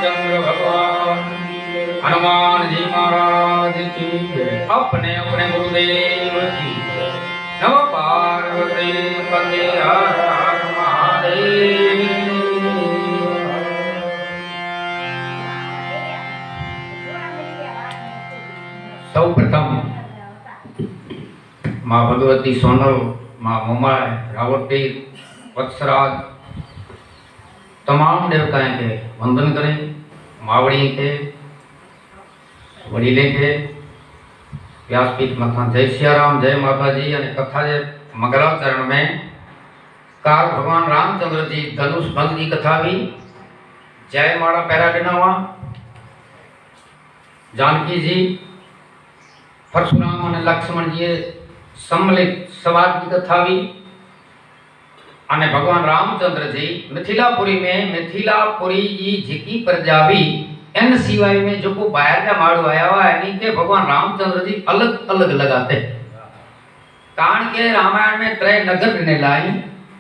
रामचंद्र भगवान हनुमान जी महाराज की जय। अपने अपने गुरुदेव की जय। नमो पार्वती पते हर हर महादेव। सौ प्रथम माँ भगवती सोनल, माँ मोमाय, रावटी, वत्सराज तमाम देवताएं के वंदन करें। मावड़ी के वडीले के व्यासपीठ मथा जय सियाराम, जय माता जी। और कथा के मंगलाचरण में काल भगवान रामचंद्र जी धनुष भंग की कथा भी जय माड़ा पैरा डिनावा। जानकी जी परशुराम और लक्ष्मण जी सम्मिलित संवाद की कथा भी। અને ભગવાન રામચંદ્રજી મિથિલાપુરી में मिथिलापुरी जी झिकी प्रजा भी इन सिवाय में जो को बाहर का माड़ू आया हुआ है नहीं के भगवान रामचंद्र जी अलग अलग लगाते। कारण के रामायण में त्रय नगर ने लाई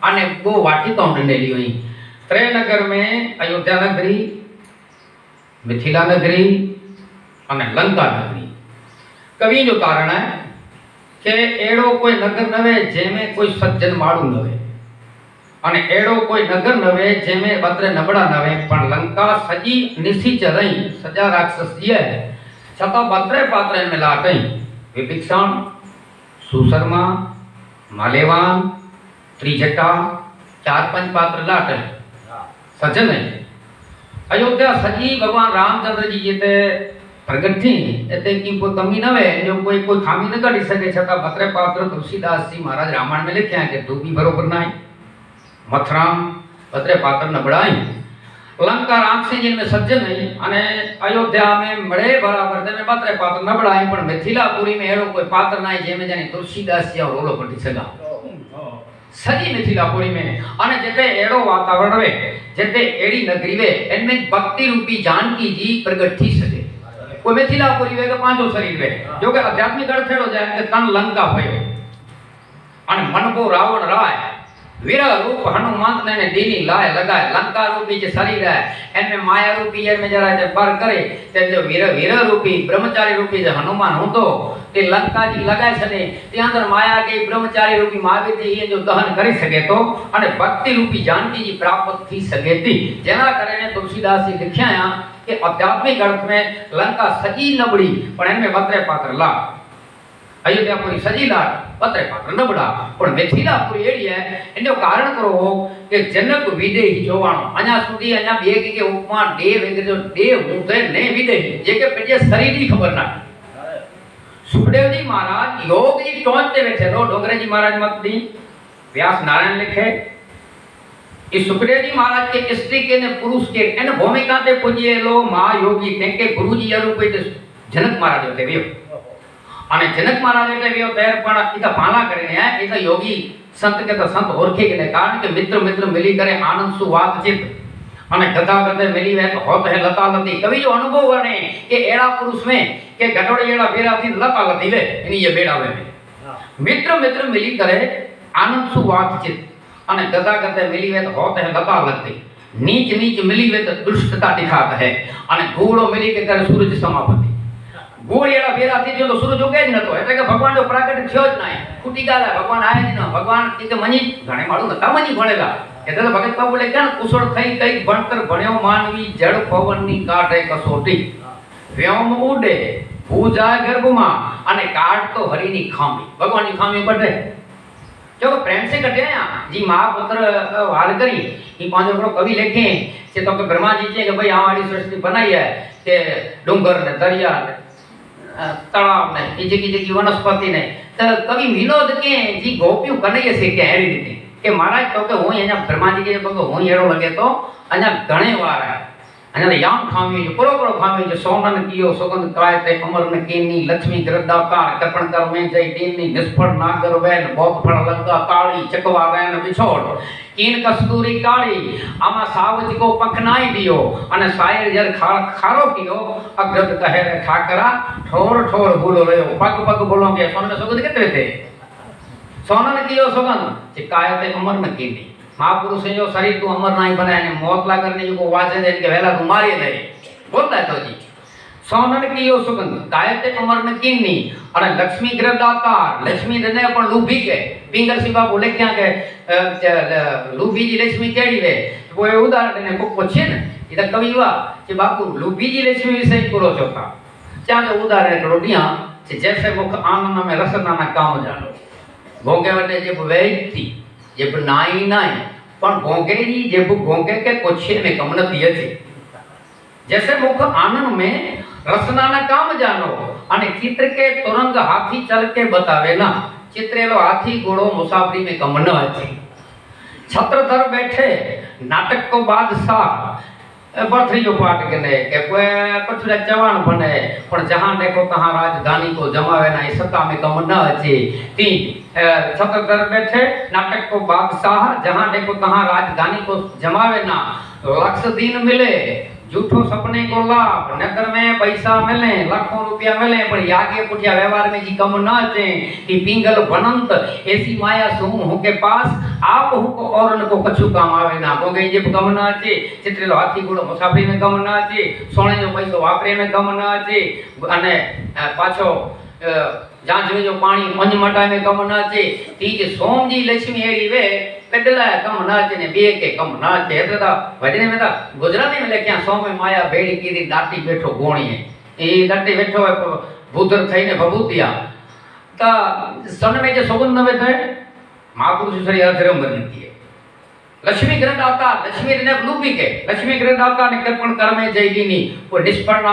અને वो वाटी तो ने ली हुई। त्रय नगर में अयोध्या नगरी, मिथिला नगरी और लंका नगरी। कवि जो कारण है के एड़ो कोई नगर नवे जेमे कोई सज्जन माड़ू नवे અને એડો કોઈ નગર નવે જેમે બત્રે નબળા નવે પણ લંકા સજી નિશિચ રહી સજા રાક્ષસ જીએ છતાં બત્રે પાત્રે મિલાટઈ વિભીષણ, સુશર્મા, માલેવાન, ત્રિજટા चार पंच पात्र लाटे सज्जन है। अयोध्या सजी भगवान रामचंद्र जी ये प्रगट थी एते की कोई कमी न वे जो कोई खामी न काढ़ी सके छતાં बत्रे पात्र तुलसीदास जी महाराज रामायण में लिखे हैं कि तू भी बरोबर ना है। मथुराम बत्रे पात्र न बढ़ाई लंका राक्षसी जिनमें सज्जन है अने अयोध्या में मड़े बराबर में बत्रे पात्र न बढ़ाई पण मिथिलापुरी में एड़ो कोई पात्र ना है जेमे जाने तुलसीदास जी रोलो पटी सगा सजी मिथिलापुरी में अने जेते एड़ो वातावरण वे जेते एड़ी नगरी वे इनमें भक्ति रूपी जानकी जी प्रगट थी सके। कोई मिथिलापुरी वे के पांचो शरीर वे जो के आध्यात्मिक अर्थ हो जाए के तन लंका भयो अने मन को रावण राय वीर रूप हनुमंत ने दीनी लाए लगाए लंका रूपी जो शरीर है इनमें माया रूपी में जरा जब पर करे ते जो वीर रूपी ब्रह्मचारी रूपी जो हनुमान हो तो ते लंका जी लगाए छने ते अंदर माया के ब्रह्मचारी रूपी महावीर जी ये जो दहन करी सके तो अने भक्ति रूपी जानकी जी प्राप्त थी सके थी जेना करने तुलसीदास जी लिख्या कि आध्यात्मिक अर्थ में लंका सजी नबड़ी पण इनमें बत्रे पात्र ला अयोध्यापुरी सजी लाट बत्रे पात्र नबड़ा पण मिथिलापुरी एड़ी है एनो कारण करो कि जनक विदेही जोवाणो अञा सुधी अञा बे के उपमा डे वेगे जो डे हुंदे ने विदेही जे के पेजे शरीर की खबर ना। सुखदेव जी महाराज योग जी टोंचते बैठे रो डोगरे जी महाराज मत दी व्यास नारायण लिखे इस सुखदेव जी महाराज के स्त्री के ने पुरुष के एन भूमिका ते पूजिए लो महायोगी के गुरुजी रूप जनक महाराज होते वियो અને जनक महाराज એટલે વિયો તૈયાર પણ ઈતા પાલા કરીને હે ઈતા योगी संत के तो संत ओरखे के कारण के मित्र मित्र मिली करे आनंद सु बातचीत અને कथा करते मिली वे तो होत है लता लती। कवि जो अनुभव वने के एड़ा पुरुष में के गटोड़े एड़ा बेरा थी लता लती वे इनी ये बेड़ा वे मित्र मित्र मिली करे आनंद सु बातचीत અને कथा करते मिली वे तो होत है लता लती। नीच नीच मिली वे तो दुष्टता दिखात है અને घूड़ो मिली के करे सूरज समापति। गोड़ियाड़ा बेरा थी जो तो सूरज उगे ज नतो એટલે કે ભગવાન જો પ્રગટ થયો જ નહીં ખૂટી ગયા ભગવાન આયા જ ન ભગવાન કે મની ઘણે માળું નતા મની ભણેલા એટલે તો ભગત બાબુ બોલે કે કુશળ થઈ કઈ ભણતર ભણ્યો માનવી જળ પવનની કાઢે કસોટી વ્યોમ ઉડે ભૂજા ગર્ભમાં અને કાઢ તો હરીની ખામી ભગવાનની ખામી બટે जो प्रेम से कटे जी मां पुत्र वाल करी ई पांचो बड़ो कवि लिखे से तो के ब्रह्मा जी के भाई आ वाली सृष्टि बनाई है के डूंगर ने दरिया ने तलाव ने ये जगी वनस्पति ने तो कवि विनोद के जी गोपियों कन्हैया से के हेरी रीते के महाराज तो के हूं अञा ब्रह्मा जी के बगो हूं एड़ो लगे तो अञा घणे वार है अञा याम खामी जो पुरो पुरो खामी जो सोनन कियो सुगंध करायते अमर ने केनी लक्ष्मी ग्रदाकार कर्पण कर में जय देनी निष्फल नागर वैन बहुत फल लंका काली चकवा वैन विछोड़ कीन कस्तूरी काली आमा सावज को पखनाई दियो अने सायर जर खारो कियो अग्रत कहे रे ठाकरा ठोर ठोर बोलो रयो पग पग बोलोगे सोन में सुगंध कितने थे सोनन कियो सुगंध चिकायते अमर न केनी महापुरुष जो शरीर तू अमर नहीं बनाए ने मोतला करने जो वाजे दे के वेला तू मारी दे बोलता तो जी सोनन की यो सुगंध गायते अमर में कीनी अरे लक्ष्मी ग्रह दातार लक्ष्मी ने पण लूभी के पिंगल सिवा बोले क्या के लूभी जी लक्ष्मी केड़ी वे वो उदाहरण ने को पूछे ने इधर कवि हुआ कि बापू लूभी जी लक्ष्मी विषय करो छो था क्या जो उदाहरण करो दिया जैसे मुख आनंद में रसना ना काम जानो भोगे वटे जे व्यक्ति जे नाई नाई पण भोगे जी जे भोगे के कोछे में कम न दिए थे जैसे मुख आनंद में रसना ना काम जानो अने चित्र के तुरंग हाथी चल के बतावे ना चित्रेलो हाथी घोड़ो मुसाफरी में कम न आती छत्रधर बैठे नाटक को बादशाह बर्थरी जो पाठ के कोई कुछ जवान बने पर जहां देखो तहां राजधानी को जमावे ना सत्ता में कम न अचे ती छत्रधर बैठे नाटक को बादशाह जहां देखो तहां राजधानी को जमावे ना लक्ष दिन मिले झूठो सपने को लाभ नगर में पैसा मिले लाखों रुपया मिले पर आगे पुठिया व्यवहार में जी कम न अचे कि पिंगल बनंत ऐसी माया सुम हो के पास आप हु को और को कछु काम आवे ना को गई जे कम न अचे चित्रेलो हाथी घोड़ो मुसाफरी में कम न अचे सोने जो पैसो वापरे में कम न अचे अने पाछो जांजवे जो पानी मंज मटाए में कम न अचे तीज सोम जी लक्ष्मी एड़ी वे पेडला कम न अचे ने बे के कम न अचे एतरा वजने में ता गुजराती में लेख्या सोम में माया बेड़ी कीरी दाटी बैठो गोणी है ए दाटी बैठो भूतर थईने भभूतिया ता सन में जे सोगन नवे थे महापुरुष सरी अधरम बनी है लक्ष्मी ग्रह दाता लक्ष्मी ने लूपी के लक्ष्मी ग्रह दाता ने कर्पण कर्मे जयगिनी वो निष्फल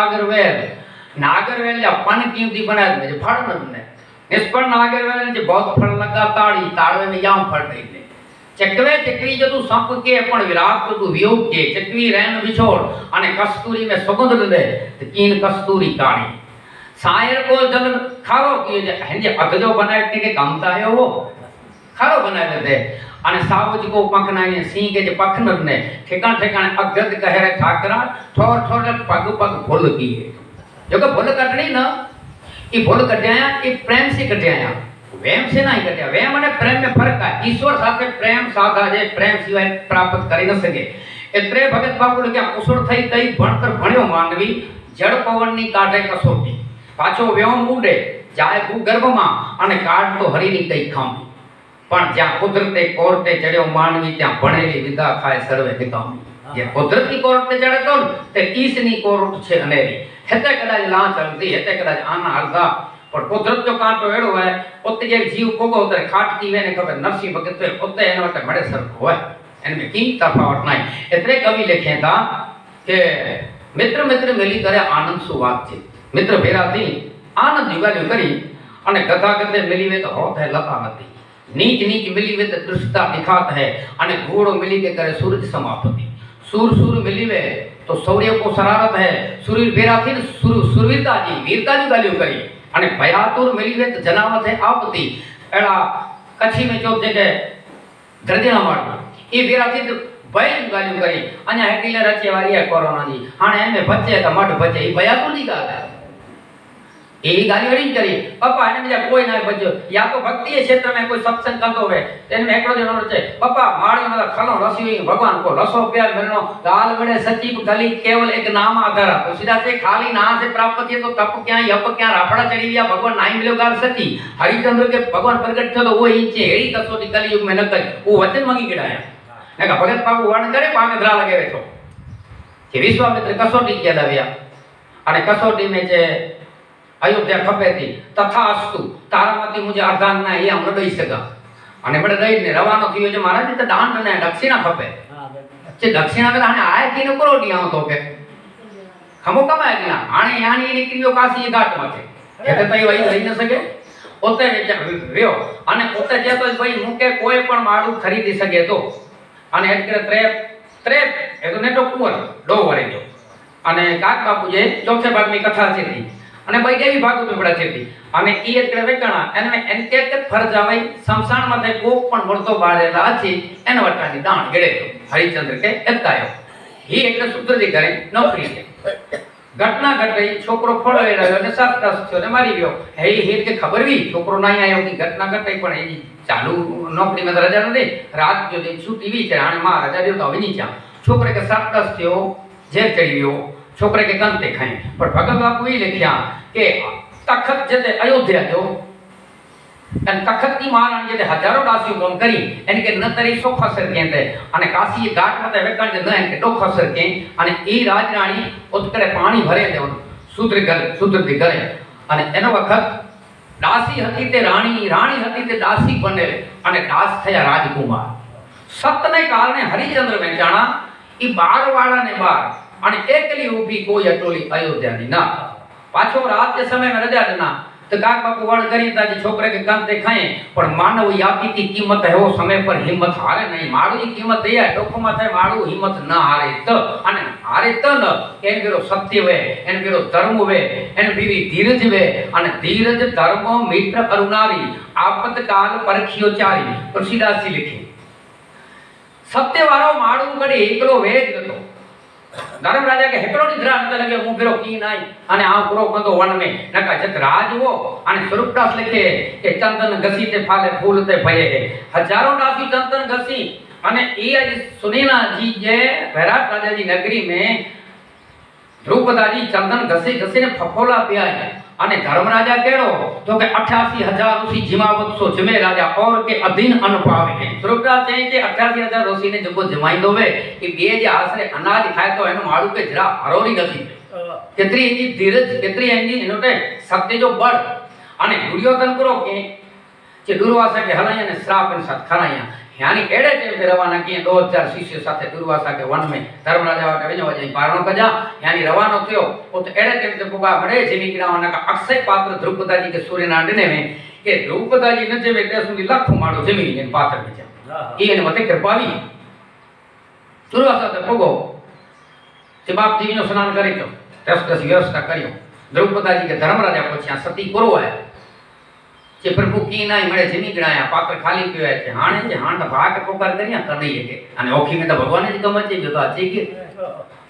नागरवेल या पन कीमती बनाए में जो फल न निष्फल नागरवेल ने जो बहुत फल लगा ताड़ी ताड़वे में याम फल नहीं ले चकवे चकरी जो तू संप के पण विराट को तू वियोग के चकवी रहन बिछोड़ अने कस्तूरी में सुगंध दे तो कीन कस्तूरी काणी सायर को जल खारो की हंजे अगजो बनाए के कामता है वो खारो बनाए दे अने सावज को पखना ने सिंह के जे पखन ने ठिकाण ठिकाण अगद कहरे ठाकरा ठोर ठोर पग पग फूल की जो कि फूल कटनी ना ये फूल कटाया ये प्रेम से कटाया वेम से नहीं कटाया वेम અને प्रेम में फर्क है ईश्वर સાથે प्रेम साधा जे प्रेम सिवाय प्राप्त કરી ન શકે એટલે ભગત બાપુ કે કુશળ થઈ કઈ ભણતર ભણ્યો માનવી જળ પવનની કાઢે કસોટી પાછો વ્યોમ ઉડે જાય ભૂગર્ભમાં અને કાઢ તો હરીની કઈ ખામી પણ જ્યાં કુદરતે કોર્ટે ચડ્યો માનવી ત્યાં ભણેલી વિદ્યા ખાય સર્વે નિકામી જે કુદરતી કોર્ટે ચડે તો તે ઈસની કોર્ટ છે અનેરી हेते कदाच लांच हलती हेते कदाच आना हलता पर कुदरत जो कांटो एड़ो है उते जे जीव कोगो उते खाटकी वेने खबर नरसिंह भगत उते एनो वटे मड़े सरखो है एन में की तफावत नहीं एतरे कवि लिखे था के मित्र मित्र मिली करे आनंद सुवाद थी मित्र भेरा थी आनंद युगाल्यो करी अने कथा कथे मिली वे तो होत है लता नथी नीच नीच मिली वे तो दृष्टता दिखात है अने घोड़ो मिली के करे सूरज समाप्ति सूर सूर मिली वे तो शौर्य को शरारत है सूरीर भेरा थी सुरवीरता जी वीरता जी गालियो करी अने भयातुर मिली वे तो जनावत है आपती एड़ा कच्छी में चोक जगह गर्जना मार ये भेरा थी तो भय गालियो करी अने हेडीले रचे वाली है कोरोना जी हाने एमे बचे तो मठ बचे ये भयातुर जी गाल है ये गाली वड़ी करी पापा ने बीजा कोई ना बच्चो या तो भक्ति क्षेत्र में कोई सत्संग करतो होवे तेने में एकलो जणो रचे पापा माड़ी में खलो रसी भगवान को लसो प्यार मिलनो गाल बड़े सचिव गली केवल एक नाम आधार तो सीधा से खाली ना से प्राप्त किए तो तप क्या यप क्या राफड़ा चढ़ी गया भगवान नहीं मिलो गाल सची हरिचंद्र के भगवान प्रकट थयो तो वो इंचे एड़ी कसोटी कलयुग में न करी वो वचन मांगी गिड़ाया ने का भगत बाबू वर्ण करे पागधरा लगे वेठो कि विश्वामित्र कसोटी के लाव्या अने कसोटी में जे अयोध्या खपे थी तथास्तु तारामती मुझे अर्धान ना ये हम दई सका अने बड़े दई ने रवानो थयो जे महाराज तो दान ने दक्षिणा खपे जे दक्षिणा के हाने आए की न करोटी आव तो के खमो कमाए ना हाने यानी निकलियो काशी घाट माथे एते तई वही लई न सके ओते व्यो अने ओते जे तो भाई मुके कोई पण माडू खरीदी सके तो अने एटके त्रे ए तो नेटो कुवर डो वरे जो अने काक बापू जे चौथे भाग में कथा थी અને ભાઈ કેવી ભાગો પીપડા છે અને ઈ એટલે વેકણા એને એન કે ફરજ આવે શમશાન માંથી કોક પણ મળતો બાળેલા છે એના વટાની દાણ ગળે હરિચંદ્ર કે એતાયો ही एक सूत्र जी करे नौकरी के ઘટના ઘટી છોકરો ફળોઈ રહ્યો અને સરકસ થયો ને મારી ગયો હે હેત કે ખબર વી છોકરો નહીં આવ્યો કે ઘટના ઘટી પણ એની ચાલુ નોકરીમાં રજા નથી રાત જો છૂટી વી છે આને માં રજા દો તો હવે નહીં છોકરે કે સરકસ થયો જેલ ચડી ગયો છોકરે કે કંતે ખાઈ પણ ભગત બાપુ એ લખ્યા કે તખત જતે અયોધ્યા જો અને તખતની મહારાણી જે હજારો દાસીઓ કામ કરી એને કે ન તરી સો ખસર કેંતે અને કાશી ઘાટ મતે વેકણ જે ન એને કે ડો ખસર કે અને એ રાજરાણી ઉત્કરે પાણી ભરે દે શુદ્ર દી કરે અને એનો વખત દાસી હતી તે રાણી રાણી હતી તે દાસી બને અને દાસ થયા રાજકુમાર સતને કારણે હરિચંદ્ર વેચાણા ઈ 12 વાળાને 12 અને એકલી ઊભી કોઈ અટોલી અયોધ્યાની ના પાછો રાત કે સમયમાં રજા દેના तो काक बापू वण करी ताजी छोकरे के कंते खाए पर मानव यापी की कीमत है वो समय पर हिम्मत हारे नहीं मारू की कीमत दे है डोको माथे मारू हिम्मत न हारे तो अने हारे तो न एन केरो सत्य वे एन केरो धर्म वे एन बीवी धीरज वे अने धीरज धर्म मित्र करुणारी आपतकाल परखियो चारी तुलसीदास जी लिखी सत्य वारो मारू कड़ी एकलो वेद गतो धर्म राजा के हेकड़ो निद्रा न लगे मु फेरो की नाई अने आ पुरो कंदो वन में नका जत राज वो अने स्वरूपदास लिखे के चंदन घसी ते फाले फूल ते भये है हजारों दासी चंदन घसी अने ई आज सुनीला जी जे वैराट राजा जी नगरी में द्रौपदा जी चंदन घसी घसी ने फफोला पिया है अने धर्म राजा केड़ो तो के 88,000 ऋषि जिमावत सो जमे राजा और के अधीन अन पावे है स्वरूपदास कहे के 88,000 ऋषि ने जको जमाईंदो वे ई बे जे आसरे अनाज खाए तो एनो माडू के जरा हरोरी गति केतरी एनी धीरज केतरी एनी एनो ते सत्य जो बळ अने दुर्योधन करो के जे दुर्वासा के हलाया ने श्राप ने साथ खराया यानी एड़े टेम पे रवाना किए 2000 शिष्य साथे दुर्वासा के वन में धर्म राजा वाटे वेजो वजे पारणो कजा यानी रवानो थयो ओ तो एड़े टेम पे पुगा बड़े जिमी गिरावना का अक्षय पात्र द्रौपदा जी के सूर्य नांडने में के द्रौपदा जी ने जे बेटे सुनी लाख माडो जमी ने पात्र में जा ई ने मते कृपावी दुर्वासा ते पुगो जे बाप जी नो स्नान करे तो दस व्यवस्था करियो द्रौपदा जी के धर्म राजा पूछया सती करो है जे प्रभु की नाई मळे जमी गणाया पात्र खाली पियो है हाणे जे हाण भाग पोकार करिया कर नहीं के अने ओखी में तो भगवान जी कम अचे जो तो अचे के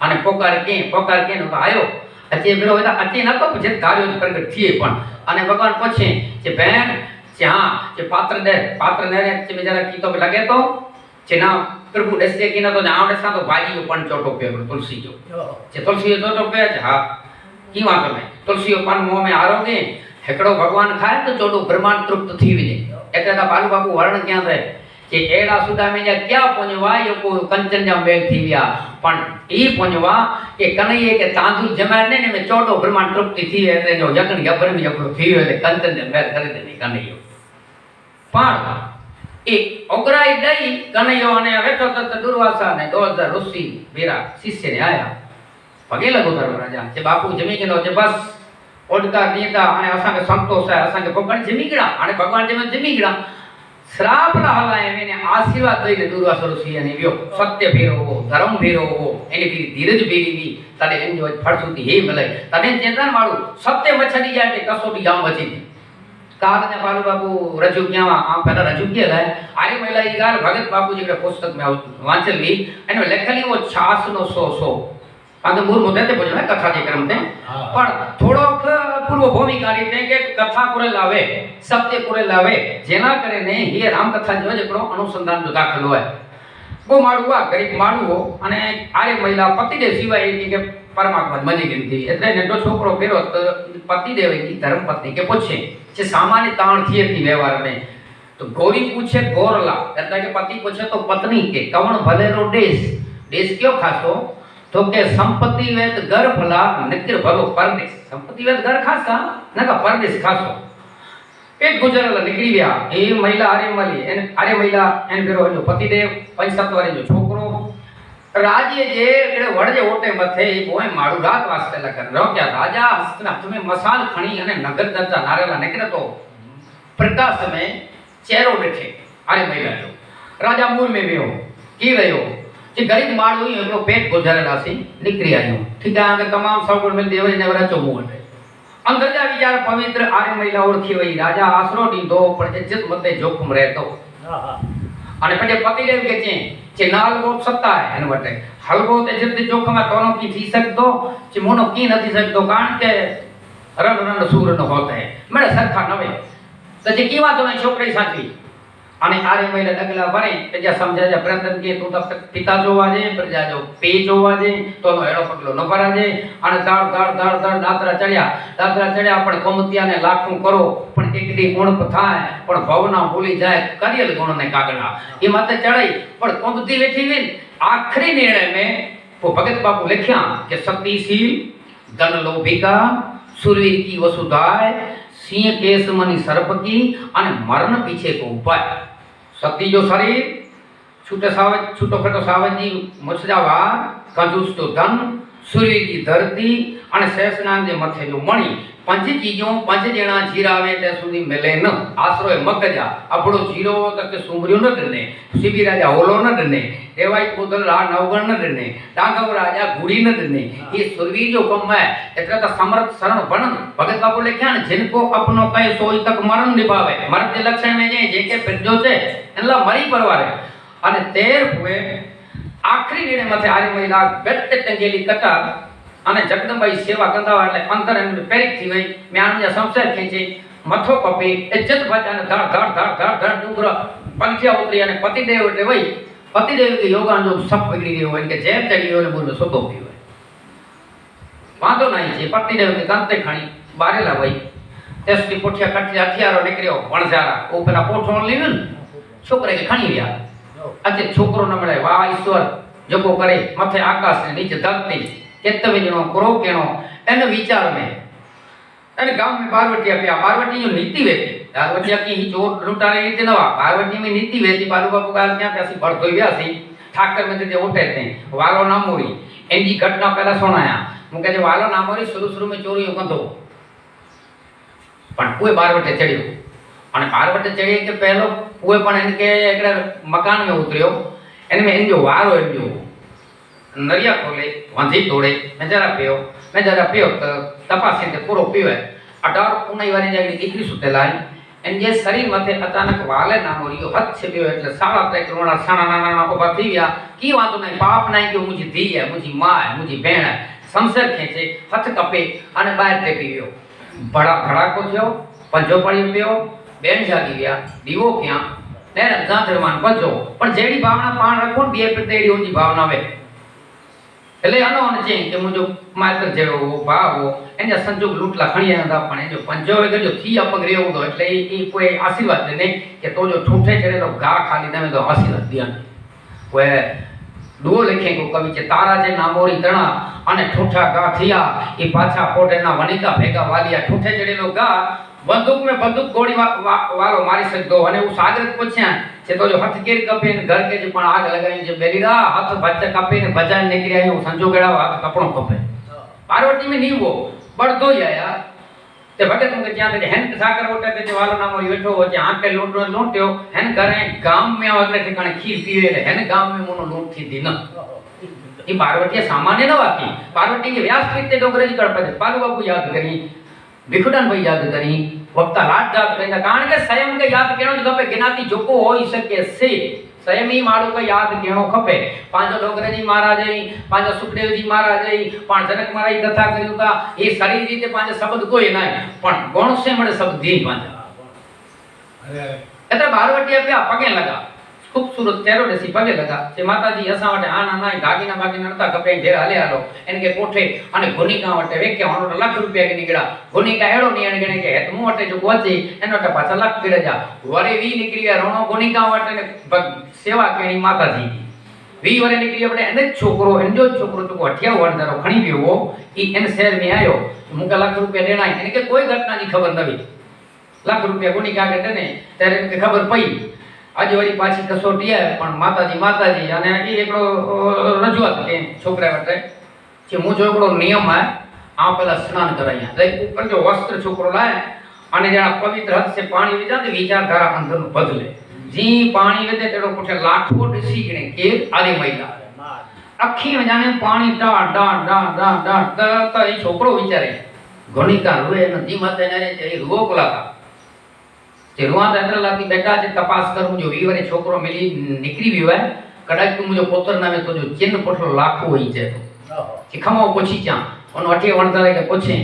अने पोकार के नो तो आयो अचे बेरो एदा अचे न तो जे कार्य प्रगट थिए पण अने भगवान पूछे जे बहन जे हां जे पात्र ने जे बेचारा की तो लगे तो जे ना प्रभु दसे की ना तो आवडे सा तो भाजी पण चोटो पे तुलसी जो जे तुलसी चोटो पे हां की वात में तुलसी पण मुंह में आरोगे हेकड़ो भगवान खाए तो चोडो ब्रह्मांड तृप्त थी विजे एटले ता बालू बापू वर्ण क्या थे कि एड़ा सुदा में क्या पुण्यवा यो को कंचन जा मेल थी गया पण ई पुण्यवा के कन्हैया के तांदुल जमाने ने में चोडो ब्रह्मांड तृप्ति थी एटले जो यज्ञ गबर में जको थी एटले कंचन जा मेल करे दे कन्हैया पण ए ओगराई दई कन्हैया ने बैठो तो दुर्वासा ने 2000 ऋषि वीरा शिष्य ने आया पगे लगो धर्म राजा जे बापू जमी के नो जे बस ओडका नीता अने असा के संतोष है असा के भगवान जमीगड़ा अने भगवान जे में जमीगड़ा श्राप ना हलाए मैंने आशीर्वाद दईने दुर्वासा ऋषि ने व्यो सत्य भीरो हो धर्म भीरो हो एनी भी धीरज भीरी भी तने एन जो फलश्रुति हे मिले तने चेतन मारू सत्य मछली जाए कसोटी जाम बची काल ने बालू बाबू रजू क्या आ पहला रजू किया है आरे महिला ई गाल भगत बापू जी के पुस्तक में वांचली एने लखली वो 600 आगे मूल मुद्दे ते बोलना कथा के क्रम ते पण थोड़ो पूर्व भूमिका रीते के कथा पूरे लावे सत्य पूरे लावे जेना करे ने ये राम कथा जो जेकड़ो अनुसंधान जो दाखलो है वो माडुआ गरीब माडुओ अने आरे महिला पति दे सिवाय के परमात्मा मनी गिनती એટલે નેટો છોકરો ફેરો પતિ દેવ की धर्म पत्नी के पूछे जे सामान्य ताण थी थी व्यवहार में तो गौरी पूछे गौरला એટલે કે પતિ પૂछे तो पत्नी के कौन भलेरो देश क्यों खासो तो के संपत्ति वेद घर भला नितिर भलो परदेश संपत्ति वेद घर खासा नका परदेश खासो एक गुजरला निकली गया ए महिला आरे महिला एन बेरो जो पतिदेव 5-7 वाले जो छोकरो राजे जे केड़े वड़जे ओटे मथे बोय माडू रात वास्ते लगन रो क्या राजा हाथ में मसाल खणी अने नगर दत्ता नारेला निकले तो प्रकाश में चेहरो देखे आरे महिला जो राजा मूल में वियो की रयो जे गरीब माडू ही एनो पेट गुजरला सी निकरी आयो ठीक है आगे तमाम सगुण मिल देव ने वरा चोमू हटे अंदर जा विचार पवित्र आरे महिला ओळखी वई राजा आसरो दीदो पर इज्जत मते जोखम रहतो अने पटे पतिदेव के छे जे ना हलवो सत्ता है इन वटे हलवो ते जिते जोख में तोनो की थी सकदो जे मोनो की नथी सकदो कारण के रण रण सूर न होते है मेरे सरखा नवे तो जे की वातो ना छोकरी साची અને આરે મહિલા ડગલા ભણે કે જે સમજાય છે પ્રયત્ન કે તું તબ પિતા જોવા જે પ્રજા જો પે જોવા જે તોનો એડો પગલો ન ભરા જે અને દાળ દાળ દાળ દાળ દાતરા ચડ્યા પણ કોમતિયાને લાખું કરો પણ એકડી ગુણ થાય પણ ભવના ભૂલી જાય કરિયલ ગુણને કાગડા એ માતે ચડાઈ પણ કોમતી વેઠી ને આખરી નિર્ણય में वो भगत बाबू लिखिया कि सतीशील धन लोभिका सुरवीर की वसुधाय सिंह केस मनी सर्प की अने मरण पीछे को उपाय सती जो शरीर छूटो खटो सावजी मुछजावा कंजूस जो धन सूर्य की धरती अने शेषनाग जे मथे जो मणि पंच चीजों पंच जना जीरावे ते सुधी मिले न आसरो मगजा अपड़ो जीरो तक सुमरियो न दने शिवी राजा होलो न दने देवाई पुत्र रा नवगण न दने डांगव राजा गुड़ी न दने ये सुरवीर जो कम है इतना तो समर्थ शरण बनन भगत बाबू लिखया ने जिनको अपनो कहे सोई तक मरण निभावे मरण के लक्षण में जे के पिरजो छे एनला मरी परवारे अने तेर हुए आखरी निर्णय मथे आरी महिला बेट टंगेली कटा અને જગદંબાઈ સેવા કરતા એટલે અંતર એમને પેરિક થઈ ગઈ મ્યાનજા સંસાર ખેંચી મથો કપી ઇજ્જત બચાને ધડ ધડ ધડ ધડ ધડ ડુંગર પંખિયા ઉતરી અને પતિદેવ એટલે વઈ પતિદેવ કે યોગાન જો સપ પકડી ગયો હોય કે જેમ ચડી ગયો ને બોલો સોતો ગયો હોય વાંધો નહીં છે પતિદેવ કે કાંતે ખાણી બારેલા વઈ તેસથી પોઠિયા કટલી હથિયારો નીકળ્યો વણઝારા ઓ પેલા પોઠો લીધું છોકરા કે ખાણી ગયા આજે છોકરો ન મળે વાહ ઈશ્વર જપો કરે માથે આકાશ ને નીચે ધરતી केतवे जणो करो केणो एन विचार में एन गांव में पार्वती पे पार्वती जो नीति वेती पार्वती की ही चोर लुटारे रीते नवा पार्वती में नीति वेती बालू बाबू गाल क्या कैसी बढ़तो व्यासी ठाकर में ते उठे थे वालो ना मोरी एनजी घटना पहला सुनाया मु कहे वालो ना मोरी शुरू में चोरी कंदो पण कोई पार्वती चढ़ियो અને પાર્વતી ચડી કે પહેલો કોઈ પણ એને કે એકડા મકાન में उतरियो एन में एन जो वारो एन जो नरिया खोले वांधी तोड़े मैं जरा पियो तो तपासी ते पूरो पियो है 18 उन्हीं वाली जागी दीकरी सुतेला एन जे शरीर मथे अचानक वाले ना मोरियो हाथ छेबियो એટલે સાળા તે કરોણા સાણા નાના ઉભા થઈ ગયા की वातो नहीं पाप नहीं कि मुझी धी है मुझी मां है मुझी बहन है संसार खेचे हाथ कपे અને બહાર ટેપી ગયો બડા ધડાકો થયો પંજો પડી ગયો બેન જાગી ગયા દીવો ક્યાં ને જાંધરમાન બજો પણ જેડી ભાવના પાણ રખો બે પ્રતેડી ઊંજી ભાવના આવે એટલે આનો અને છે કે મુજો માત્ર જેવો ભાવો એને સંજોગ લૂટલા ખણિયા હતા પણ એ જો પંજો વગર જો થી અપગ રહ્યો હતો એટલે એ કોઈ આશીર્વાદ દે કે તો જો ઠૂઠે ચડેલો ઘા ખાલી તમે તો આશીર્વાદ દિયા કોઈ ડો લખે કો કવિ છે તારા જે નામોરી તણા અને ઠૂઠા ઘા થિયા એ પાછા પોટેના વનિકા ભેગા વાલિયા ઠૂઠે ચડેલો ઘા बंदूक में बंदूक गोली वालो मारी सकदो अने उ सागर पूछ्या छे तो जो हाथ केर कपे ने घर के जे पण आग लगाई जे बेलीरा हाथ बच्चा कपे ने बजाय निकली आयो संजो गेड़ा हाथ कपड़ो कपे पार्वती में नीवो बड़दो आया ते भगत के त्या ते हेन सागर ओटा के वालो नामो बैठो हो जे आंके लोटो लोट्यो हेन घरे गाम में अगले ठिकाने खीर पीवे ले हेन गाम में मोनो लोट थी दिन ई पार्वती सामान्य न वाकी पार्वती के व्यास कृत्य डोगरे जी करपे पालू बाबू याद करी विखुडन भाई याद करी वक्ता लाट याद करी कारण के स्वयं के याद केनो ज खपे गिनाती जोको होई सके से स्वयं ही माड़ो के याद केनो खपे पांचो डोगरे जी महाराज जी पांचो सुखदेव जी महाराज जी पांच जनक महाराज कथा करी था ये सारी रीते पांच शब्द कोई ना पण गुण से मळे शब्द दी पांच अरे एतरे बारवटिया पे पगे लगा खूबसूरत तेरो देसी पगे लगा जे माताजी असा वटे आना ना गागीना बागीना नता कपे घेर हले आलो एनके कोठे अने घोनिका वटे वेके 1 लाख रुपया के निकड़ा घोनिका एड़ो नियण गणे के हेत मु वटे जो गोचे एनो टे पाछा लाख किड़े जा वरे वी निकली रोणो घोनिका वटे ने सेवा केणी माताजी वी वरे निकली वटे एने छोकरो एंजो छोकरो तो 58 वर्षनो खणी गयो ई एन शहर में आयो मुका लाख रुपया देना एनके कोई घटना नी खबर नवी लाख रुपया घोनिका के देने त्यारे के खबर पई आज वरी पाછી कसोटी है पण माताजी अने ई एकड़ो रजूआत के छोकरा वटे जे मुजो एकड़ो नियम है आ पहला स्नान कराया ले ऊपर जो वस्त्र छोकरो लाए अने जणा पवित्र हाथ से पानी विजा ते विचारधारा अंदर बदले जी पानी वेदे तेड़ो पुठे लाखो दिसी गणे के आरे महिला अखी में जाने पानी डा डा डा डा डा त ई छोकरो विचारे घणीका रोए नदी माते ने ए रो कोला जे रुआ दंडर लाती बेटा जे तपास करू जो वीवरे छोकरो मिली निकरी भी है कदाच तू मुझो पुत्र नामे तो जो चिन्ह पोटलो लाखो ही जे तो चिखमो पूछी चा उन अठी वणतारे के पूछे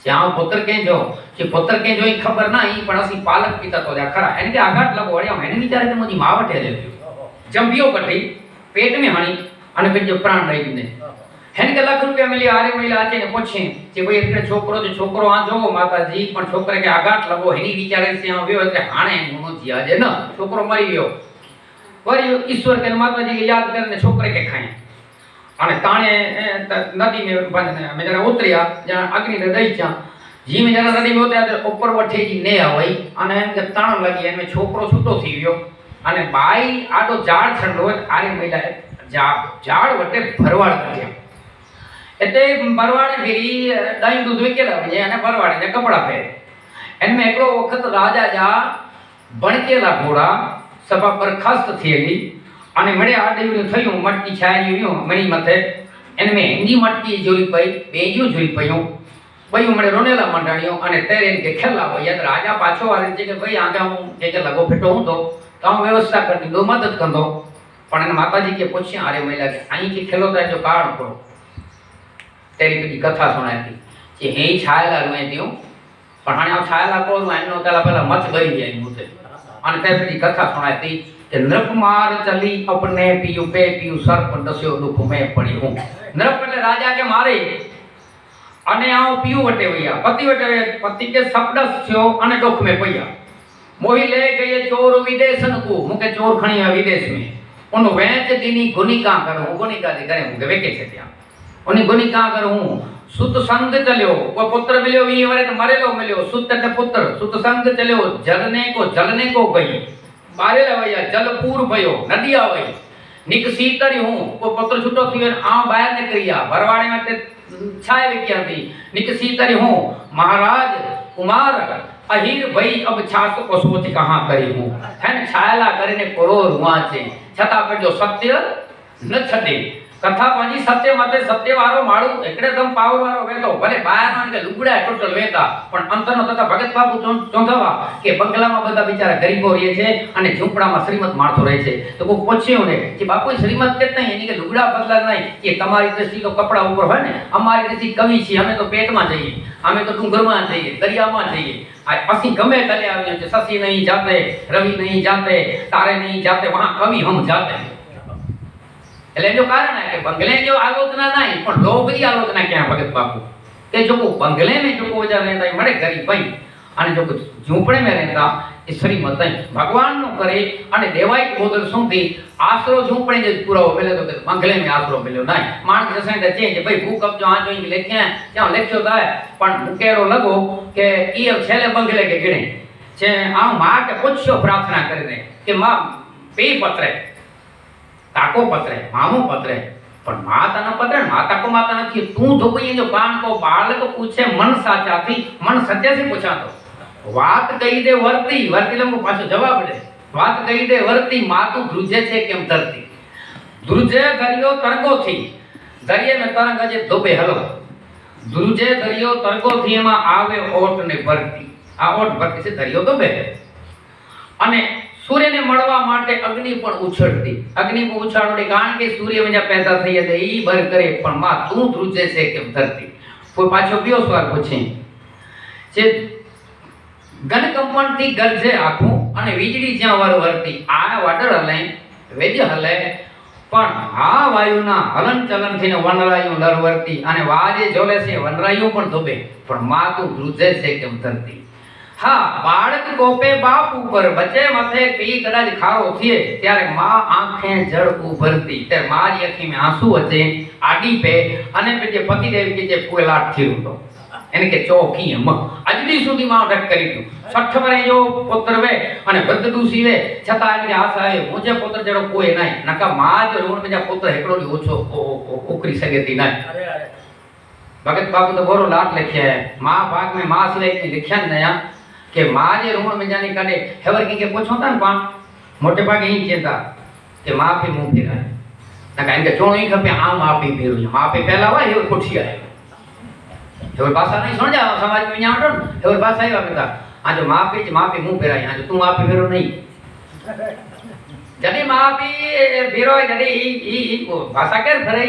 श्याम पुत्र के जो कि पुत्र के जो ही खबर ना ही पण असी पालक पिता तो जा खरा एने के आघात लगो वड़िया मैंने विचार के मुजी मां वटे ले जंबियो कटी पेट में हणी अने बिजो प्राण रही ने हेन के लाख रुपया मिली आरे महिला आचे ने पूछे कि भाई इतने छोकरो जो छोकरो आ जो माताजी पण छोकरे के आघात लगो हेनी विचारे से आ व्यो એટલે હાણે મોનો જીયા जे न छोकरो मरी गयो वरी ईश्वर के माताजी के याद करने छोकरे के खाए અને તાણે નદી में जरा उतरिया जरा अग्नि ने दई चा जी में जरा नदी में उतरिया तो ऊपर वठे जी ने आवई અને એમ કે તાણ લાગી એમે છોકરો છૂટો થઈ ગયો અને બાઈ આડો ઝાડ છંડો આરે મહિલા ઝાડ વટે ભરવાડ કર્યા એટલે ભરવાડે ફેરી દહીં દૂધ વેકેલા છે અને ભરવાડે કપડા પહેરે એમને એકલો વખત રાજા जा બણકેલા ઘોડા સભા બરખાસ્ત થયેલી અને મળે આ દેવનું થયું મટકી છાયર્યું મણી મથે એનમે હિન્દી મટકી જોઈ પઈ બેજ્યું જોઈ પયું બયું મળે રોનેલા મંડાણ્યો અને તેરે કે ખેલા હોય યાદ રાજા પાછો આવે છે કે ભાઈ આગે હું કે લગો ફેટો હું તો હું વ્યવસ્થા કરી દો મદદ કંદો પણ એને માતાજી કે પૂછ્યા અરે મહિલા કે અહીં કે ખેલો તા જો કાળ પड़ो तेरी बड़ी कथा सुनाई थी कि हे छायला रुए दियो पण हाने आ छायला को एनो पहला मच गई जाई मुते अने ते बड़ी कथा सुनाई थी कि नृप मार चली अपने पियु पे पियु सर्प दस्यो दुख में पड़ी हूं नृप એટલે राजा के मारे अने आओ पियु वटे वया पति के शब्दस थयो अने दुख में पया मोही ले गए चोर विदेशन को मुके चोर खणी विदेश में उन वेच दीनी गुनिका करूं गुनिका दे करे मुके वेके छे त्या उनी गुनिका करूं सुत संग चलियो वो पुत्र मिलियो वी वरे तो मरेलो मिलियो सुत ते पुत्र सुत संग चलियो जलने को गई बारे लवया जलपूर भयो नदी आवई निकसी तरी हूं वो पुत्र छूटो थी आ बाहर निकलिया भरवाड़े में ते छाए विक्या थी निकसी तरी हूं महाराज कुमार अहीर भई अब छास को सोच कहां करी हूं है न छायला करने कोरो रुआ छे छता पर जो सत्य न छडे कथा पाजी सत्य मते सत्य वारो माळू एकड़े दम पावर वारो वेतो भले बाहर मान के लुगड़ा टोटल वेता पण अंतरनो तथा भगत बापू चोंधावा के बंगला में बधा बिचारा गरीबो रहे छे अने झूंपड़ा में श्रीमंत माणसो रहे छे तो को पूछ्यो ने कि बापू श्रीमंत केतना एनी के लुगड़ा बदला नहीं कि तमारी दृष्टि तो कपड़ा ऊपर होय ने अमारी दृष्टि कवि छी हमें तो पेट में जईए हमें तो डूंगर में जईए दरिया में जईए असी गमे तले आवे छे शशि नहीं जाते रवि नहीं जाते तारे नहीं जाते वहां कवि हम जाते એટલે એનું કારણ है कि बंगले जो आलोचना नहीं पण लोग की आलोचना क्या भगत बापू के जो बंगले में जो वजह रहता है मरे गरीब भाई અને जो झूंपड़े में रहता એ શ્રીમત भगवान नो करे અને देवाई बोदल सुधी आसरो झूंपड़े जे पूरा मिले तो बंगले में आसरो मिलो नहीं मानक जैसे चेंज भाई भूकंप जो आ जो लिखे क्या लिख्यो था पण मुकेरो लगो के ई छेले बंगले के गिणे छे आ मां के पूछ्यो प्रार्थना करे के मां पे पत्रे ताको पत्रे मामू पत्रे पण माता न पत्रे माता को माता नहीं तू धोबई जो कान को बालक पूछे मन साचा थी मन सत्य से पूछा तो बात कही दे वर्ती वर्ती लंबो पाछो जवाब दे बात कही दे वर्ती मातु ध्रुजे छे केम धरती ध्रुजे दरियो तरगो थी दरिये में तरंग जे धोबे हलो ध्रुजे दरियो तरगो थी एमा आवे ओट ने भरती आ ओट भरती से दरियो धोबे अने सूर्य ने मळवा माटे अग्नि पण उछळती अग्नि को उछाळोडी कारण के सूर्य में पैदा थई એટલે ઈ બર કરે પણ માં તું ધ્રુજે છે કેમ ધરતી કોઈ પાછો બીજો સવાલ પૂછે જે ગન કંપન થી ગરજે આખું અને વીજળી જ્યાં વરવરતી આ વાદળ હલે વેજ હલે પણ આ વાયુના હલન ચલન થઈને વનરાયું લરવરતી અને વાજે જોલે છે વનરાયું પણ ધોબે પણ માં તું ધ્રુજે છે કેમ ધરતી हाँ बाळक कोपे बाप ऊपर बच्चे मथे पी कदाच खारो थिए त्यारे मां आंखें जड़ उभरती ते मां जी आंखी में आंसू अचे आडी पे अने पे जे पतिदेव के जे पुलाट थीरो तो एने के चौकी हम अजदी सुधी मां डक करी दू 60 वरे जो पुत्र वे अने बददूसी वे छता एने आशा है मुझे पुत्र जड़ो कोई नहीं नका मां जो रोण में जा पुत्र एकड़ो दी ओछो ओकरी सगेती नहीं अरे अरे भगत बाबू तो बोरो लाट लिखया है मां भाग में मां सिले लिखया नया के मां जे रूम में जाने काडे हेवर के पूछो था पान मोटे भागे ही चेता के मां पे मुंह फेरा ना काई के चोणी खपे आ मां पे फेरो मां पे पहला वा हेवर कोठी आए हेवर भाषा नहीं सुन जा समाज में न्याटो हेवर भाषा ही वापता आ जो मां पे मुंह फेरा आ जो तू मां पे फेरो नहीं जॾहिं मां पीउ भेरो जॾहिं ही भाषा केरु भरई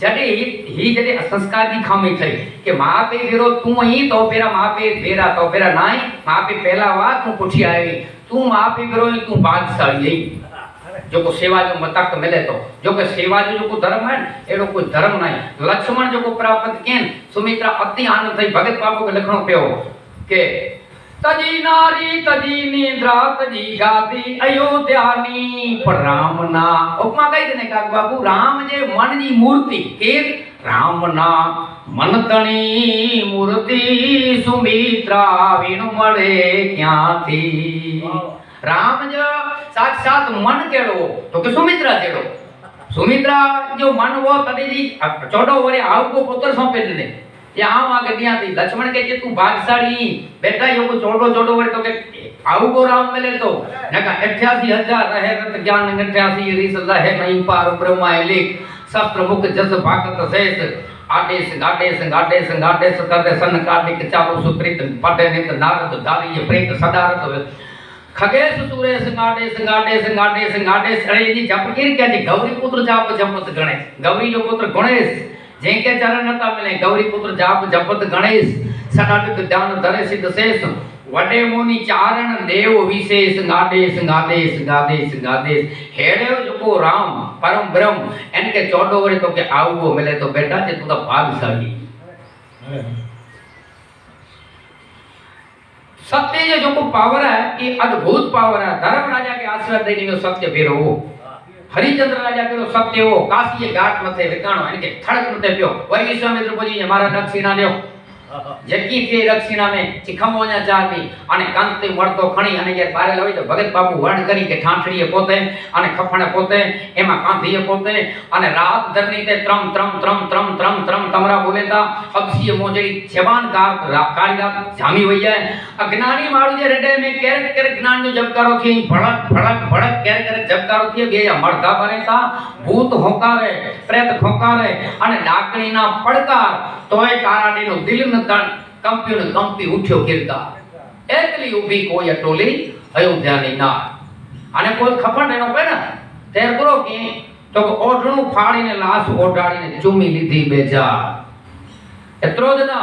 जॾहिं ही जॾहिं संस्कार जी खामी थई कि मां पीउ भेरो तूं ही तो पेरा मां पीउ भेरा तो पेरा नाई मां पीउ पहला वा तूं पुठी आई तूं मां पीउ भेरो तूं भाग्यशाली आई जो को सेवा जो मतक मिले तो जो के सेवा जो को धर्म है एड़ो कोई धर्म नहीं लक्ष्मण जो को प्राप्त केन सुमित्रा अति आनंद थई भगत बाबू के लिखणो पियो के तजी नारी तजी निद्रा तजी गादी अयोध्यानी पर राम ना उपमा कही देने का बाबू राम जे मन जी मूर्ति के राम ना मन तणी मूर्ति सुमित्रा विनु मळे क्या थी राम जो साक्षात मन केड़ो तो के सुमित्रा जेड़ो सुमित्रा जो मन वो तड़ी जी 14 वरे आव को पुत्र सौंपे दे ये आव आगे दिया थी लक्ष्मण के तू भाग्यशाली बेटा यो को 14 वरे तो के आव को राम मिले तो नका 88,000 रहे रत ज्ञान 88 रीस है नहीं पार ब्रह्मा लिख शस्त्र मुख जस भागत शेष आदेश गाडेश गाडेश गाडेश करते सन कार्तिक चारो सुप्रीत पटे नित नारद दारी प्रेत सदारत खगेश सुरेश गाडेश गाडेश गाडेश गाडेश अरे जी जप कीर क्या जी गौरी पुत्र जाप जपत गणेश गौरी जो पुत्र गणेश जेके चरण नता मिले गौरी पुत्र जाप जपत गणेश सदादिक ध्यान धरे सिद्ध शेष वडे मुनि चारण देव विशेष गाडेश गाडेश गाडेश गाडेश हेड़े जो को राम परम ब्रह्म इनके 14 वरे तो के आवो मिले तो बेटा जे तू तो भाग्यशाली सत्य जो को पावर है ये अद्भुत पावर है धर्म राजा के आशीर्वाद देने को सत्य फेरो हरिचंद्र राजा के सत्य हो काशी के घाट मथे विकाणो इनके थड़क मथे पियो वही विश्वामित्र बोली हमारा दक्षिणा देओ जकी के दक्षिणा में चिखमो냐 ચાલી અને કાંતિ મળતો ખણી અને જે બારે લાવી તો ભગત બાપુ વર્ણ કરી કે ઠાઠડીએ પોતે અને ખફણે પોતે એમાં કાંધીએ પોતે અને રાત ધરની તે ત્રમ ત્રમ ત્રમ ત્રમ ત્રમ ત્રમ તમરા બોલેતા અક્ષીય મોજડી જવાન કાળીલા જામી વઈ જાય અજ્ઞાની માળું જે હૃદય में કેરક કેરક જ્ઞાન जो જબકારો થી ભડક ભડક ભડક કેરક કેરક જબકારો થી બે મરધા બનેતા ભૂત હોકારે પ્રેત ખોકારે અને ડાકણીના પડકાર તોય તારાડીનો દિલ ન कंप्यू ने कंपी उठ्यो गिरता एकली उभी कोई अटोली अयोध्या नी ना आने कोई खपण एनो पे ना तेर करो की तो ओढणू फाड़ी ने लाश ओढाड़ी ने चुमी लीधी बेजा एतरो ज ना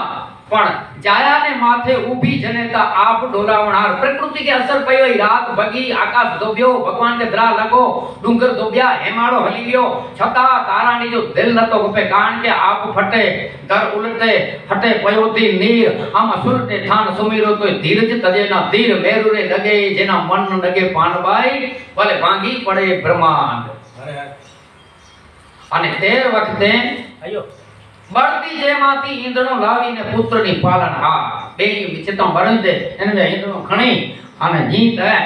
पण जाया ने माथे उभी जनेता आप डोलावणार प्रकृति के असर पई वई रात भगी आकाश डोब्यो भगवान के द्रा लगो डूंगर डोब्या हेमाड़ो हली गयो छता तारानी जो दिल नतो पे कान के आप फटे दर उलटे फटे पयोती नीर आम सुरते थान सुमीरो तो धीरज तजे ना धीर मेरु रे लगे जेना मन लगे पानबाई भले भांगी पड़े ब्रह्मांड अने ते वखते अयो बळती जे माती ईंदणो लावीने पुत्रनी पालन हा बेई विचितो बरंज दे एने ईंदणो खणी अने जीत है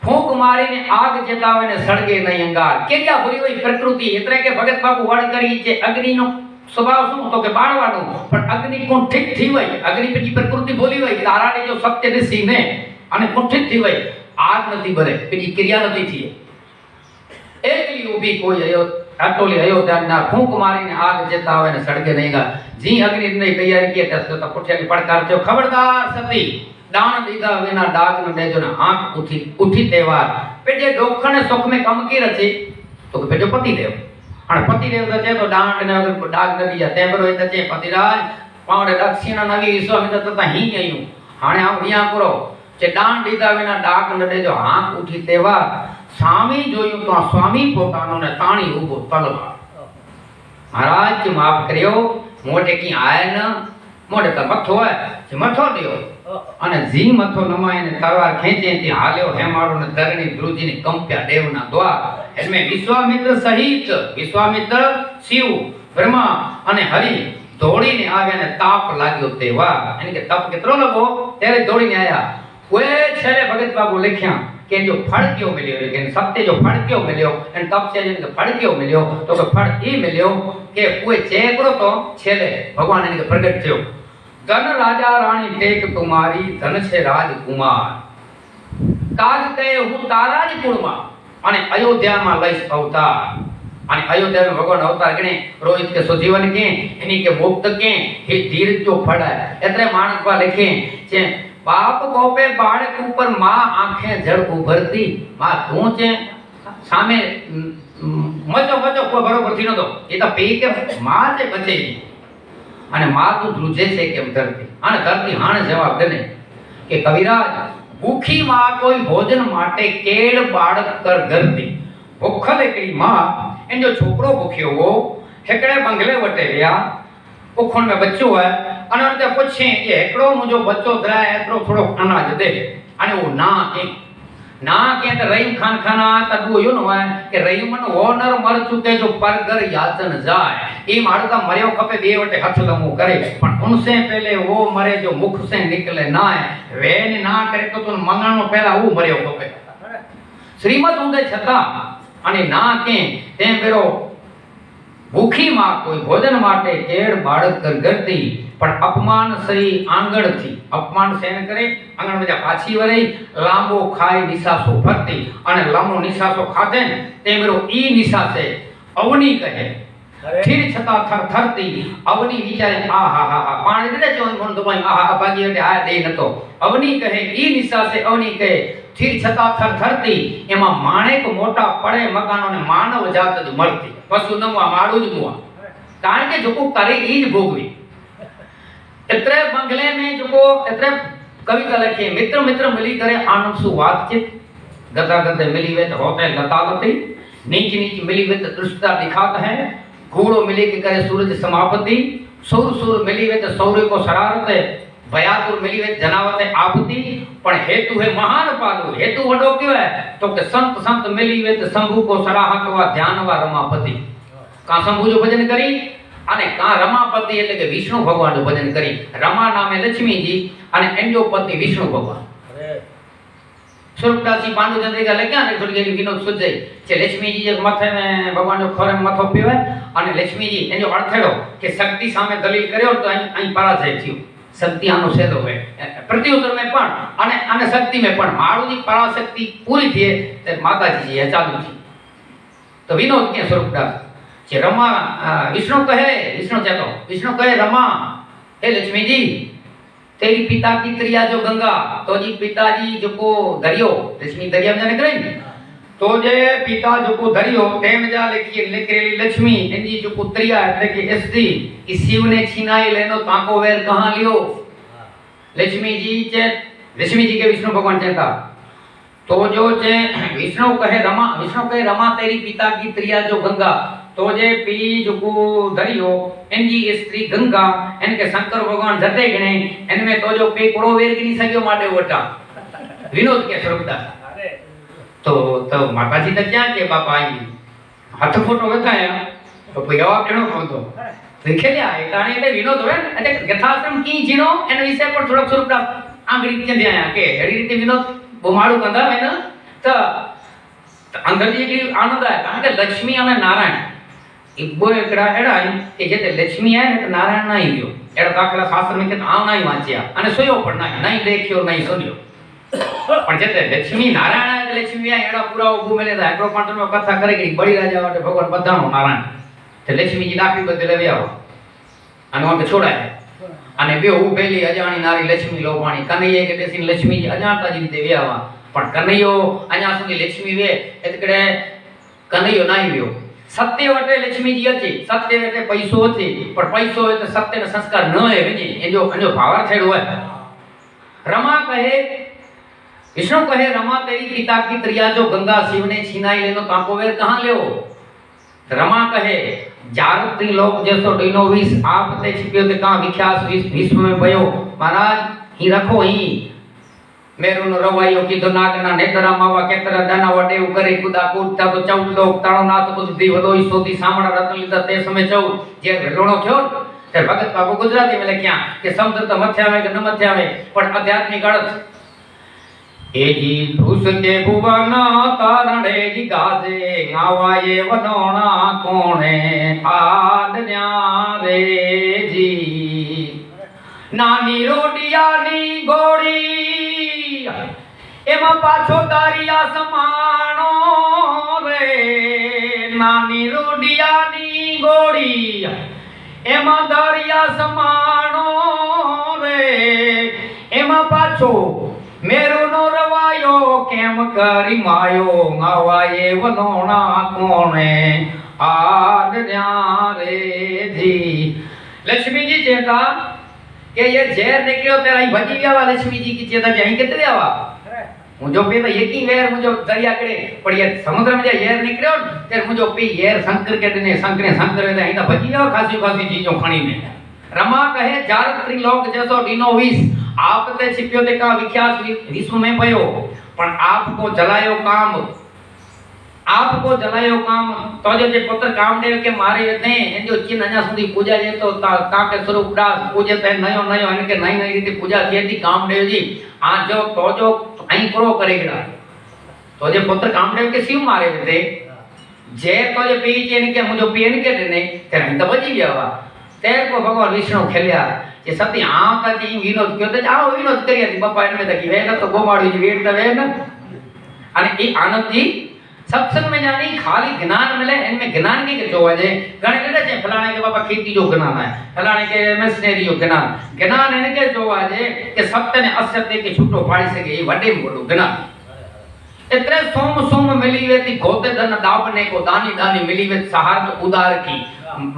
फूंक मारीने आग जतावेने सड़गे नहीं अंगार केया भूली वई प्रकृति एतरे के भगत बाबू वड़ करी जे अग्नि नो स्वभाव सु तो के बाणवानो पण अग्नि कोण ठीक थी वई अग्नि पे प्रकृति बोली वई ताराने जो सत्य ऋषि ने अने कुंठित थी वई आग नथी भरे पेली क्रिया नथी थी एकली उभी कोई आयो अटोली अयोध्या ना फूंक मारी ने आग जतावे ने सड़गे नहीं गा जी अग्नि ने तैयारी की तो पुठिया की पड़कार थयो खबरदार सती दान दीदा विना डाग न देजो ना आंख उठी उठी तेवार पेजे डोखणे सुख में कम की रची तो पेजो पति देव अन पति देव तो तो डांड ने अगर डाग न दिया तेबरो तो चे पतिराज पावड़े दक्षिणा नगी विश्वामित्र तो ही आयो हाने हम रिया करो चे दान दीदा विना डाग न देजो आंख उठी तेवार स्वामी जोयु तो स्वामी पोतानो ने ताणी उभो तलवार महाराज माफ करियो मोटे की आए न मोटे तो मथो है जे मथो दियो अने जी मथो नमाए ने तलवार खेंचे ती हाल्यो हेमाड़ो ने धरणी द्रुजी ने कंप्या देवना द्वार एमे विश्वामित्र सहित विश्वामित्र शिव ब्रह्मा अने हरि दौड़ी ने आवे ने ताप लाग्यो तेवा यानी के तप केतरो लगो तेरे दौड़ी ने आया वे छेले भगत बाबू लिख्या के जो फल क्यों मिलियो लेकिन सत्य जो फल क्यों मिलियो एन तप से जिनके फल क्यों मिलियो तो के फल ई मिलियो के कोई चेकरो तो छेले भगवान ने प्रकट थयो धन राजा रानी टेक तुम्हारी धन छे राजकुमार काज ते हूँ तारानी कुळमा अने अयोध्या में लईस अवतार अने अयोध्या में भगवान अवतार गणे रोहित के सुजीवन के इन्हीं के मुक्त के हे धीरज जो फल है एतरे मानक पा लिखे जे बाप गोपे बालक ऊपर मां आंखें जड़ उभरती मां तू चे સામે મચો મચો કોઈ બરોબર થી નતો. એ તો પે કે માં છે બચે અને માં તું ધ્રુજે છે કેમ ધરતી. અને ધરતી હાણ જવાબ દે કે કવિરાજ ભૂખી માં કોઈ ભોજન માટે કેળ બાળક કર ધરતી. ભૂખલ એકડી માં એન જો છોકરો ભૂખ્યો હો હેકડે બંગલે વટે રહ્યા ઉખણ में बच्चो है અને તે પૂછે કે એકડો મુજો બચ્ચો ધરાય એટલો થોડો અનાજ દે. અને वो ना के तो रहीम खान खाना तदु यो न है कि रहीम मन ओनर मर चुके जो परगर याचन जाए. ये मारू का मरियो खपे बे वटे हाथ लमो करे पण उनसे पहले वो मरे जो मुख से निकले ना है वेन ना करे तो तुम मंगणो पहला वो मरियो खपे. श्रीमत उदय छता અને ના કે તે પેલો ભૂખી માં કોઈ ભોજન માટે કેળ બાળક કર ગરતી પણ અપમાન સહી આંગણથી અપમાન સહન કરે આંગણ માં પાછી વળી લાંબો ખાય નિસાસો ભરતી અને લાંબો નિસાસો ખાધે ને તે મેરો ઈ નિસાસે અવની કહે फिर छता थर थरती अवनी विचारे आ हा हा हा पानी दे चोन कोन तो आ हा बागी हटे आ दे नतो. अवनी कहे ઈ નિસાસે અવની કહે फिर छता थर थरती एमा माणેક મોટા પડે મકાનો ને માનવ જાત જ મરતી. પશુ નમવા માડું જ મુવા કારણ કે જોકો કરે ઈ જ ભોગવી. એત્રે બંગલે में જોકો એત્રે कविता लखे मित्र मित्र मिली करे आनंद सु बातचीत गदा गदे मिली वे तो होते लतालती नीच नीच मिली वे तो दृष्टता दिखाता है घोड़ो मिले के करे सूरज समापति सूर सूर मिली वे तो सौर्य को शरारत है भयातुर मिली वे जनावत आपती पण हेतु है महान पालु. हेतु वडो क्यों है तो के संत संत मिली वे तो शंभु को सराहतवा ध्यानवा रमापति. का शंभु जो भजन करी અને કા રમાપતિ એટલે કે વિષ્ણુ ભગવાનનું ભજન કરી. રમા નામે લક્ષ્મીજી અને એનો પતિ વિષ્ણુ ભગવાન. સુરદાસી પાંડુચંદ્ર કે લખ્યા ને થોડી એની વિનોદ સુજાઈ છે લક્ષ્મીજી એક માથે ને ભગવાનનો ખોરે માથો પીવે અને લક્ષ્મીજી એનો અડથેડો કે શક્તિ સામે દલીલ કર્યો તો અહીં પરાજય થયો. શક્તિ આનો સેલો હોય પ્રત્યુત્તર में પણ અને શક્તિ में પણ માળુની પરાશક્તિ પૂરી થઈ તે માતાજી એ ચાલુ થઈ. તો વિનોદ કે સ્વરૂપદાસ कि रमा विष्णु कहे रमा हे लक्ष्मी जी तेरी पिता की त्रिया जो गंगा तो जी पिताजी जो को दरियो लक्ष्मी दरिया में जाने करे तो जे पिता जो को दरियो तेम जा लेकरेली लक्ष्मी एनी जो को त्रिया એટલે કે એસી ઈ शिव ने छीनाई लेनो ताको वेर कहां लियो. लक्ष्मी जी के विष्णु भगवान कहता तो जो जे विष्णु कहे रमा तेरी पिता की त्रिया जो गंगा तो जे पी जो को दरियो एनजी स्त्री गंगा एनके शंकर भगवान जते गणे एनमे तो जो पे कोड़ो वेर की नहीं सकियो माटे वटा. विनोद के स्वरूपदा तो माताजी तो क्या के बापा आई हाथ फोटो बताया तो कोई जवाब देनो कोतो देखे लिया ए ताणी એટલે વિનોદ હોય એટલે ગથાશ્રમ की जीनो एन विषय पर थोड़ा स्वरूपदा आंगड़ी के दिया के एडी रीते विनोद बोमाड़ू कंदा है ना तो अंदर जी आनंद है कारण के लक्ष्मी और नारायण इब्बो एकड़ा एड़ा के जेते लक्ष्मी है ने तो नारायण नहीं गयो एड़ा दाखला शास्त्र में के आ नहीं वांचिया અને સોયો પણ નહીં દેખ્યો નહીં સુન્યો પણ જેતે લક્ष्मी नारायण है लक्ष्मी है एड़ा पूरा उभो मेले था एकड़ो पाटन में कथा करे कि बड़ी राजा वाटे भगवान बधानो नारायण ते लक्ष्मी जी दाखली बदले लेवे आવો અને ઓકે છોડાય અને બે ઉભેલી અજાણી નારી લક્ષ્મી લોભાણી કનૈયે કે બેસીને લક્ષ્મી जी અજાણતા જ રીતે વેવા પણ કનૈયો અહીંયા સુધી લક્ષ્મી વે એટલે કનૈયો નહીં વ્યો. सत्य वटे लक्ष्मी जी अच्छी सत्य वटे पैसो अच्छी पर पैसो है तो सत्य ने संस्कार न है विनी ये जो भावार्थ है रमा कहे विष्णु कहे रमा तेरी पिता की त्रिया जो गंगा शिव ने छीनाई लेनो ताको वेर कहां लेओ. रमा कहे जारती लोक जैसो डीनो विष आप ते छिपियो ते कहां विख्यात विश्व में भयो महाराज ही रखो ही मेरू नो रवायो की तो नागना नेतरा मावा केतरा दाना वडे करे कुदा कूदता तो 14 लोक ताणो नाथ बुद्धि वलोई सोती सामड़ा रतन लीधा ते समय चौ जे लोणो थयो ते भगत बाबू गुजराती में लख्या कि समुद्र तो मथे आवे के न मथे आवे पण आध्यात्मिक अर्थ ए जी धूस के भुवन तारणे जी गाजे आवाए वनोणा कोणे आदन्या रे जी नानी रोटिया नी गोड़ी एमा पाछो दारिया समाणो रे नानी रोडिया नी गोड़ी एमा दारिया समाणो रे एमा पाछो मेरू नो रवायो के केम करी मायो गावाए वनोना कोने आद रे जी। लक्ष्मी जी चेता के ये जहर निकलो तेरा ही भजी गया वा। लक्ष्मी जी की चेता जाई कितने आवा मुझो पे तो यकी वेर मुझो दरिया करे पर ये समुद्र में जहर निकलो ते मुझो पे येर शंकर के ने शंकर वे ही तो भजी गया खासी खासी चीजों खणी ने। रमा कहे जार त्रिलोक जैसो डीनो विष आप ते छिप्यो ते का विख्यात विश्व में भयो पण आपको जलायो काम आपको जलायो काम तो जे पुत्र कामदेव के मारे ने इन जो चिन्ह अना सुधी पूजा जे तो ता के स्वरूप दास पूजे ते नयो नयो इनके नई नई रीति पूजा थी थी कामदेव जी आ जो तो जो आई करो करेगड़ा तो जे पुत्र कामदेव के शिव मारे थे जे तो जे पी जे इनके मुझे पी इनके ने तेरे तो बची गया वा तेरे को भगवान विष्णु खेलिया कि सती आम का जी विनोद क्यों तो जाओ विनोद करिया थी बापा इनमें तकी वे ना तो गोमाड़ी जी वेट तवे ना अने ई आनंद जी सत्संग में जानी खाली ज्ञान मिले इनमें ज्ञान की जो है गणे कहते हैं फलाने के बाबा खेती जो ज्ञान है फलाने के मशीनरी जो ज्ञान इनके जो है कि सत्य ने असत्य के छूटो पाड़ी सके ये वडे में बड़ो ज्ञान इतने सोम सोम मिली वे थी गोते धन दावने को दानी दानी मिली वे सहार उदार की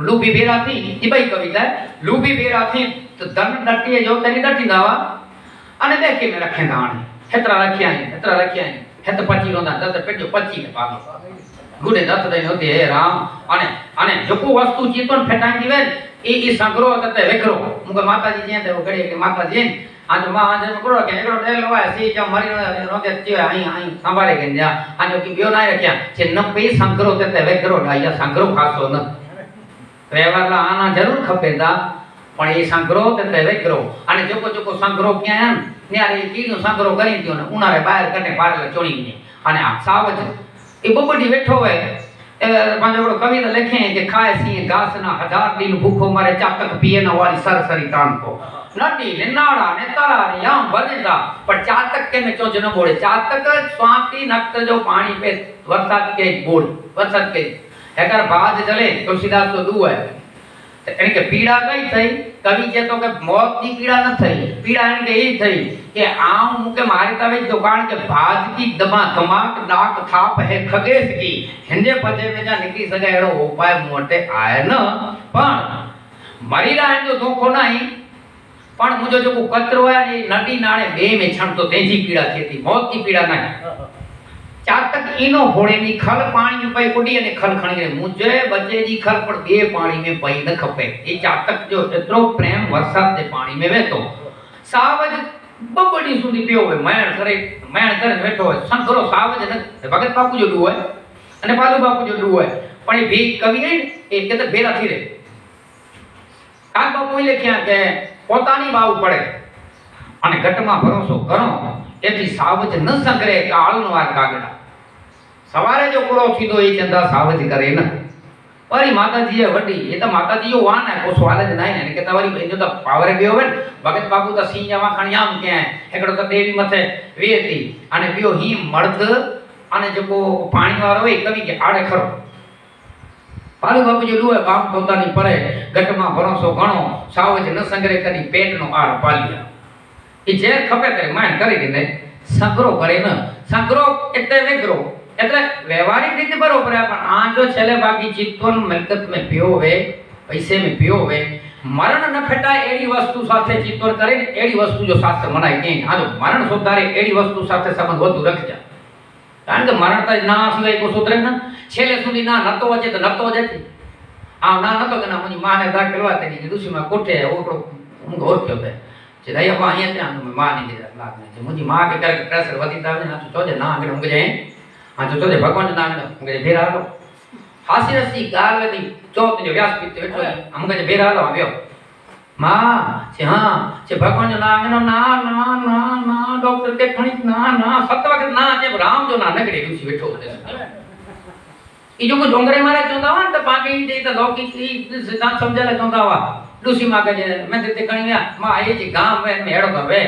लूबी बेरा थी ये भाई कविता है लूबी बेरा थी तो धन डटी जो तनी डटी दावा अने देखे में रखे दाने हेतरा रखिया है हेत पची रोंदा दत पेटो पची के पागे गुडे दत दे होती है राम अने अने जको वस्तु चेतन फेटाई दीवे ई संग्रह तते वेखरो मुके माताजी जे ते घड़ी के माताजी आज मां आज करो के एकरो दे लवा सी जो मरी रोंदे चे आई आई संभाले के जा आज की बियो ना रखया जे न पे संग्रह तते वेखरो या संग्रह खासो न व्यवहारला आना जरूर खपेदा पण ए संग्रह तते वेखरो अने जको जको संग्रह क्या है न्यारे कीनो संग्रह करी दियो ने उनारे बाहर कने पारले चोणी ने अने आ सावज ए बबडी बैठो है पंजोड़ो कविता लिखे कि खाए सी घास ना हजार दिन भूखो मरे चातक पिए न वाली सरसरी तान को नडी ने नाड़ा ने तारा ने याम बनेदा पर चातक के में चोच न बोले चातक स्वाति नक्त जो पानी पे बरसात के बोल बरसात के एकर बाज चले तुलसीदास तो दू है इनके पीड़ा कई थई कवि जे तो के मौत की पीड़ा न थई पीड़ा इनके ई थई कि आम मुके मारे तवे दुकान के भाज की दमा धमाक डाक थाप है खगेश की हिंदे पजे में जा निकली सके एड़ो उपाय मोटे आए न पण मरी रहा है जो धोखो नहीं पण मुझे जो कचरो है ये नदी नाळे बे में छण तो तेजी पीड़ा थी थी मौत की पीड़ा नहीं चातक इनो होड़े नी खल पानी में पई उडी ने खल खणी रे मुझे बचे जी खल पर बे पानी में पई न खपे ये चातक जो एतरो प्रेम वरसाद दे पानी में वेतो सावज बबडी सुधी पियो है मैण करे बैठो है संकरो सावज न भगत बापू जो डू है अने पालू बापू जो डू है पण ये भी कवि है ए के भेरा थी रे काग बापू लख्या के પોતાની બાવ પડે અને ઘટમાં ભરોસો કરો એથી સાવજ ન સંગ્રહે કાળનો વાર કાગડા સવારે જો કોળો થીદો એ ચંદા સાવજ કરે ન પરી માતાજીએ વડી એ તો માતાજીઓ વાન है को सवाल ज नहीं ने के तवारी जो तो पावर बियो वे भगत बाबू तो सिंहवा खणियाम के एकड़ो तो देवी मथे वेती अने बियो ही मर्द अने जो पानी वाळो ए कवि के आड़े खरो पालू बापू जो डूए बाप पोतानी परे गटमा भरोसो गणो सावज न संग्रह करी पेट नो आड़ पालिया ई जे खपे करे मान करी दे संग्रह करे न संग्रह एते वेगरो એટલે વ્યવહારિક રીતે બરોબર है પણ આ જો છેલે બાકી ચિત્તવન મિલકત में पियो वे पैसे में पियो वे मरण न फटाए एडी वस्तु साथे चित्तवन करे एडी वस्तु जो शास्त्र मनाय के आ जो मरण सुधारे एडी वस्तु साथे संबंध વધુ रखजा કારણ કે मरण त ना सिवाय को सुधरे न छेले सुधी ना नतो वचे तो नतो जती आ ना नतो के ना मुनी मां ने दाखल वाते नी दूसरी में कोठे ओकड़ो हम गौर क्यों है जे दया पा आया त्या मां ने दे लाग ने मुनी मां के करे प्रेशर वधी तावे ना तो जे ना आगे हम जाए हाँ तो चले भगवान नाम ने मुझे बेरा लो हासी रसी गाल दी चौथ जो व्यास पीते बैठो हम मुझे बेरा लो आवियो मां से हां से भगवान नाम ने ना ना ना ना डॉक्टर के खणी ना ना सत वक्त ना जे राम जो ना नगड़े दूसी बैठो ई जो को डोंगरे मारे चोंदा वा त पाके ई दे त लौकिक ई सिद्धांत समझले चोंदा वा दूसी मां के मैं ते खणी मां आए जी गांव में मेड़ो कवे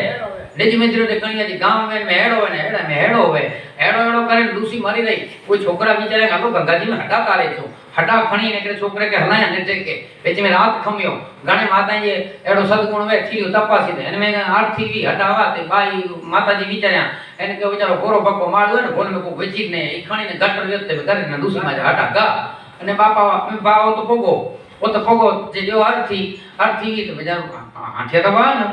निज मित्र ते कणिया जी गांव में हेड़ो ने हेड़ा में हेड़ो होवे हेड़ो हेड़ो करे डूसी मरी रही कोई छोकरा बिचारे हालो गंगा जी में हड्डा तारे छो हड्डा खणी ने करे छोकरे के हलाया ने के बीच में रात खमियो गाने माता ये एड़ो सदगुण वे थी तपासी दे एने में आरती भी हड्डा वाते बाई माता जी बिचारा एने के बेचारो गोरो बक्को मारयो ने बोल में को वेची ने ई खणी ने गटर वेते में करे ने डूसी में हड्डा गा अने बापा बाओ तो पोगो वो तो पोगो जे जो आरती तो बेचारो आठे दवा न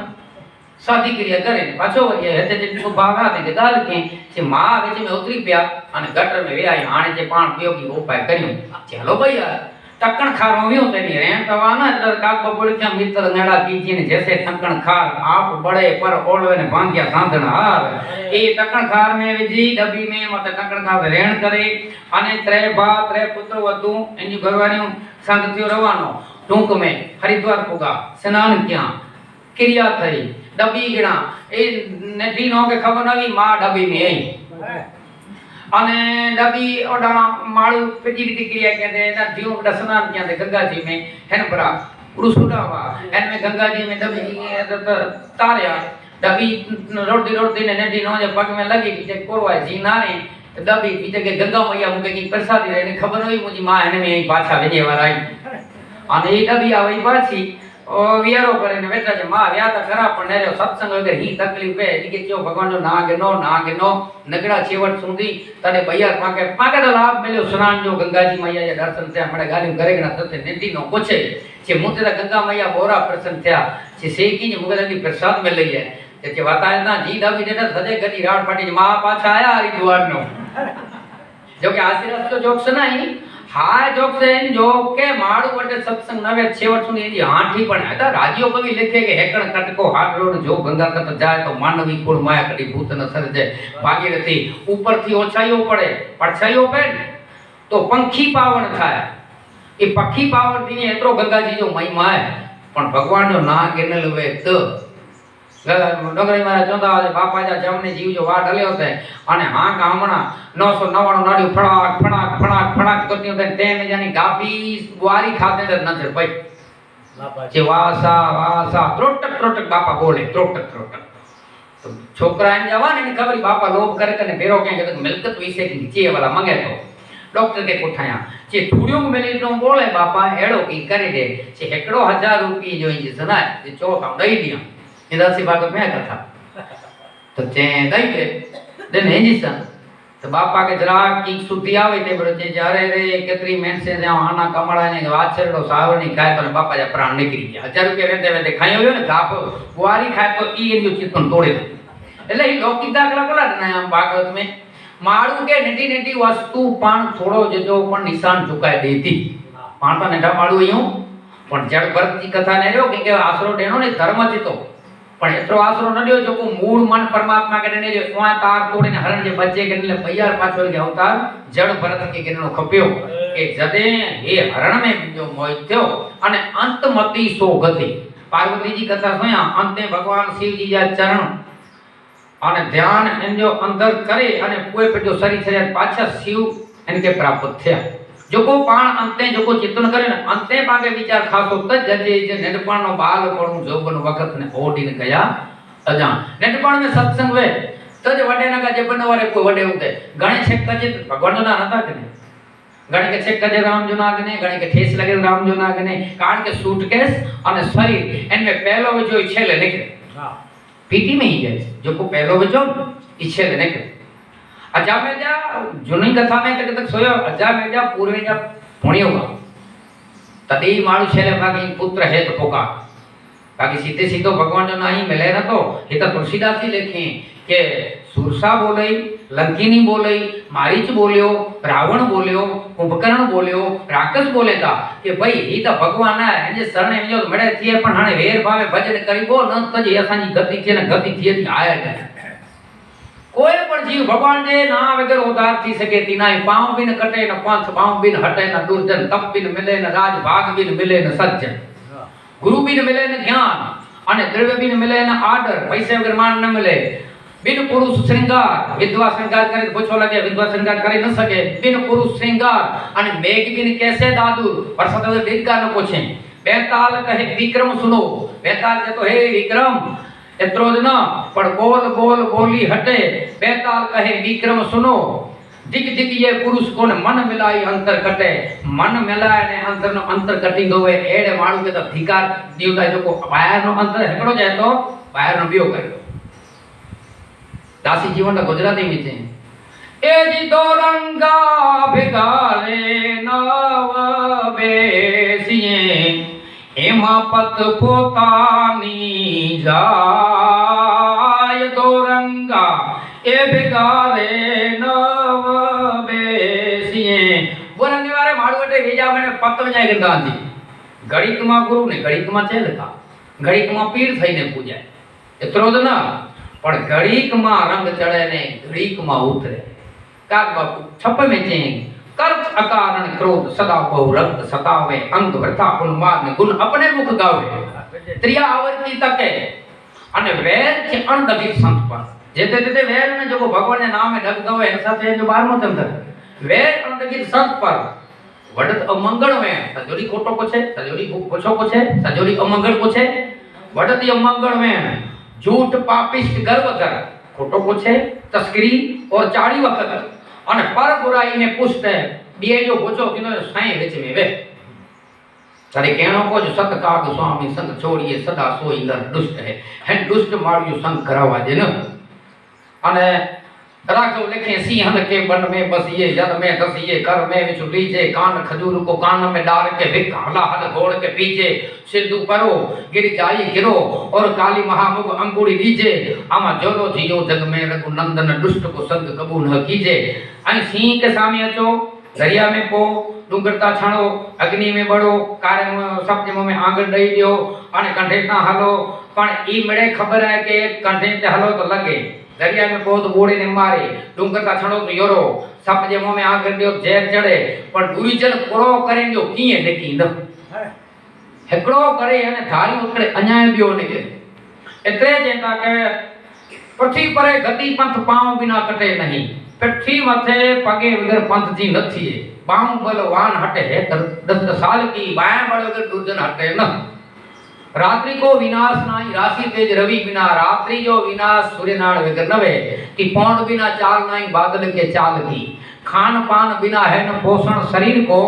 शादी क्रिया करे पाछो वरी हेते जे को बागा ने गाल के मां वेच में उतरी पिया अने गटर में वे आई हाणे जे पाण उपयोगी उपाय कर्यो चलो भैया टकण खारो वियो तेनी रेण तवाना तर काक बबुड़ के मित्र नेड़ा कीजी ने जैसे टकण खार आप बड़े पर ओळवे ने भांग्या सांधण हार ए टकण खार में विजी डबी में मत टकण खार रेण करे अने त्रे बा त्रे पुत्र वधु एनी घरवाणियों संग थियो रवानो टूंक में हरिद्वार पुगा स्नान किया क्रिया थई डबी गिणा ए नदी नो के खबर नवी मां डबी में आई अने डबी ओडा माळू पजी रीति क्रिया कहते ना दियो स्नान किया थे गंगा जी में हेन परा पुरुषुडावा एन में गंगा जी में डबी तारया डबी रोटी ने नदी नो जे पग में लगी जे कोरवा जी नारे डबी बीजे के गंगा मैया मुके की प्रसादी रे खबर नवी मुजी मां हेन में पाछा वेजे वाला आई अने ए डबी आवी पाछी ओ वियारो करे ने बेटा जे मां व्या त करा पण ने सत्संग वगैरह ही तकलीफ है जी के क्यों भगवान जो ना गिनो नगड़ा छेवट सुंदी तने भैया पाके तो लाभ मिलो स्नान जो गंगा जी मैया जे दर्शन थे हमरे गाली करे ना तते निधि नो पूछे जे मुते गंगा मैया बोरा प्रसन्न थया जे सेकी जे मुगे दी प्रसाद मिल रही है जे बताए ना जी दावी देता सजे गदी राड पाटी मां पाछा आया हरिद्वार नो जो के आशीर्वाद तो जोक्स नहीं हाय जोक से जो के माड़ू वटे सत्संग नवे छेवट सुनी जी हाठी पण है राजियो कवि लिखे के हेकण कटको हाथ रोड जो गंगा कत जाए तो मानवी कुल माया कडी भूत न सरजे भागीरथी ऊपर थी ओछाईओ पड़े परछाईओ पे तो पंखी पावन थाय ए पखी पावन थी एतरो गंगा जी जो महिमा है पण भगवान जो ना गिनल वे तो डोंगरी महाराज चोंदा बापा जा जमने जीव जो वाट हल्यो थे अने हां कामणा 999 नाडी फड़ाक फड़ाक फड़ाक फड़ाक करती थे ते में जानी गापी बुआरी खाते थे नजर भाई बापा जे वासा त्रोटक बापा बोले त्रोटक तो छोकरा ने जवान ने खबर बापा लोभ करे कने फेरो के मिलकत विषय की नीचे वाला मांगे तो डॉक्टर के कोठाया जे थोड़ियों मिली तो बोले बापा एड़ो की करे दे जे एकड़ो 1000 रुपया जो इंज सना जे चो हम दई दिया इदासी बाग में कथा तो चे दई के देन हेजिसा तो बापा के जरा की सुधी आवे ते बरजे जारे रे केतरी मेन से आना कमड़ा ने वाछड़ो सावणी खाए तो बापा जा प्राण निकली गया 1000 रुपया वेते वेते खायो हो ने गाप बुआरी खाए तो ई जो चितन तोड़े એટલે ઈ લૌકિક દાખલા કલા ને આમ ભાગવત में माड़ू के नटी नटी वस्तु पण थोड़ो जो पण निशान चुकाए देती पण तो नटा माड़ू यूं पण जड़ भरत की कथा ने लो के आसरो देनो ने धर्म थी तो पण एतरो आसरो न दियो जो को मूल मन परमात्मा के ने जो कुआ तार तोड़े ने हरण जे बच्चे के ने भैया पाछो के अवतार जड़ भरत के गिनो खप्यो के जदे हे हरण में जो मोह थयो अने अंतमती सो गति पार्वती जी कथा सोया अंते भगवान शिव जी जा चरण અને ધ્યાન એનો અંદર કરે અને કોઈ पे जो शरीर છે પાછા શિવ એનકે પ્રાપ્ત થયા જો કો પાણ અંતે જો કો ચિંતન કરે ને અંતે પાકે વિચાર ખાસો તજ જજે જે નેડપણનો બાલ કોણું જોબન વખત ને ઓડીને ગયા અજાણ નેડપણ में सत्संग वे तज वडे ना जे बनवारे कोई वडे उते गणे छे कजे भगवान ना नता के गणे के छे कजे राम जो नागने गणे के ठेस लगे राम जो नागने कारण के सूटकेस અને શરીર એનમે પહેલો जो छेले निकले हां पीटी में ही जाए जो को पहलो बचो इच्छे लेने के अजामेजा जुनी कथा में तक सोयो अजामेजा पूर्वे जा पुण्य हुआ तदे माळू छेले बाकी पुत्र है तो पोका बाकी सीधे सीधो भगवान जो नहीं मिले ना तो ये तो तुलसीदास जी लिखे के सुरसा बोले लंकिनी बोले मारीच बोलियो रावण बोलियो कुंभकर्ण बोलियो राक्षस बोले था कि भाई ये तो भगवान है जे शरणे में जो मड़े थिए पण हाने वेर भावे भजन करीबो न त जे असानी गति थी ने गति थी थी आया है कोई पण जीव भगवान जे ना वगैर उदार थी सके ती ना पांव बिन कटे न पंथ पांव बिन हटे न दुर्जन तप बिन मिले न राज भाग बिन मिले न सज्जन गुरु बिन मिले न ज्ञान अने द्रव्य बिन मिले न आदर पैसे वगैर मान न मिले बिन पुरुष श्रृंगार विधवा श्रृंगार करे पूछो लगे विधवा श्रृंगार करे न सके बिन पुरुष श्रृंगार अने मेघ बिन कैसे दादू वर्षा तो दीर्घा न पूछे बेताल कहे विक्रम सुनो बेताल के तो हे विक्रम एतरो ज न पर बोल बोल बोली हटे बेताल कहे विक्रम सुनो दिग दिग ये पुरुष कोन मन मिलाई अंतर कटे मन मिलाए ने अंतर नो अंतर कटी दो एड़े माणू के तो धिकार दियुता जो को बाहर नो अंतर हेकड़ो जाए तो बाहर नो बियो करियो दासी जीवन गुजराती में छे ए जी दो रंगा भिगारे नव बेसिए एमा पत पोतानी जाय दो रंगा ए भिगारे नव बेसिए बोरंगे वारे माड़ू वटे वेजा में पत वजाय करता थी घड़ीक में गुरु ने घड़ीक में चेल था घड़ीक में पीर थई ने पूजाय एतरो ज ना पण घड़ीक में रंग चढ़े ने घड़ीक में उतरे काग बापू छप में चें कर्त अकारण क्रोध सदा बहु रक्त सतावे अंग वृथा उन्माद गुण अपने मुख गावे त्रिया आवर्ती तके अने वेद के अणदगित संत पर जेते जेते वेद ने जो भगवान ने नाम में ढक गवे एन साथे जो 12मो चंद्र वेद अणदगित संत पर वडत अमंगल में सजोरी खोटो को छे सजोरी पोछो को छे सजोरी अमंगल को छे वडत अमंगल में झूठ पापिष्ट गर्व कर खोटो को छे तस्करी और चाड़ी वखत अने पर बुराई ने पुष्ट बे जो गोचो किनो साई वेच में वे तारे कहणो को जो सत काग स्वामी संग छोड़िए सदा सोई नर दुष्ट है दुष्ट मारियो संग करावा दे न अने राखो लिखे सिंहन के वन में बसिए जल में धसिए कर में विच लीजे कान खजूर को कान में डाल के भिक हला हल घोड़ के पीछे सिद्धू परो गिर जाई गिरो और काली महामुख अंकुड़ी दीजे आमा जोलो जियो जग में रघुनंदन दुष्ट को संग कबू न कीजे आई सिंह के सामने अचो दरिया में पो डूंगरता छाणो अग्नि में बड़ो कार्य सब जमो में आंगण दई दियो अने कंठे ना हलो पण ई मड़े खबर है के कंठे ते हलो तो लगे दरिया में बहुत बोड़े ने मारे डूंगर का छड़ो तो योरो सब जे मुंह में आग दियो जैर चढ़े पर दुरीजन कोरो करे जो किए देखी न हेकड़ो करे अने धारी उतरे अन्याय बियो ने के एतरे जेता के पृथ्वी पर गति पंथ पांव बिना कटे नहीं पृथ्वी मथे पगे वगर पंथ जी न थिए पांव बलवान हटे है 10 साल की बाएं बड़े वगर दुर्जन हटे न रात्रि को विनाश नाई राशि तेज रवि बिना रात्रि जो विनाश सूर्य नाड़ वगर नवे कि पौंड बिना चाल नाई बादल के चाल की खान पान बिना है न पोषण शरीर को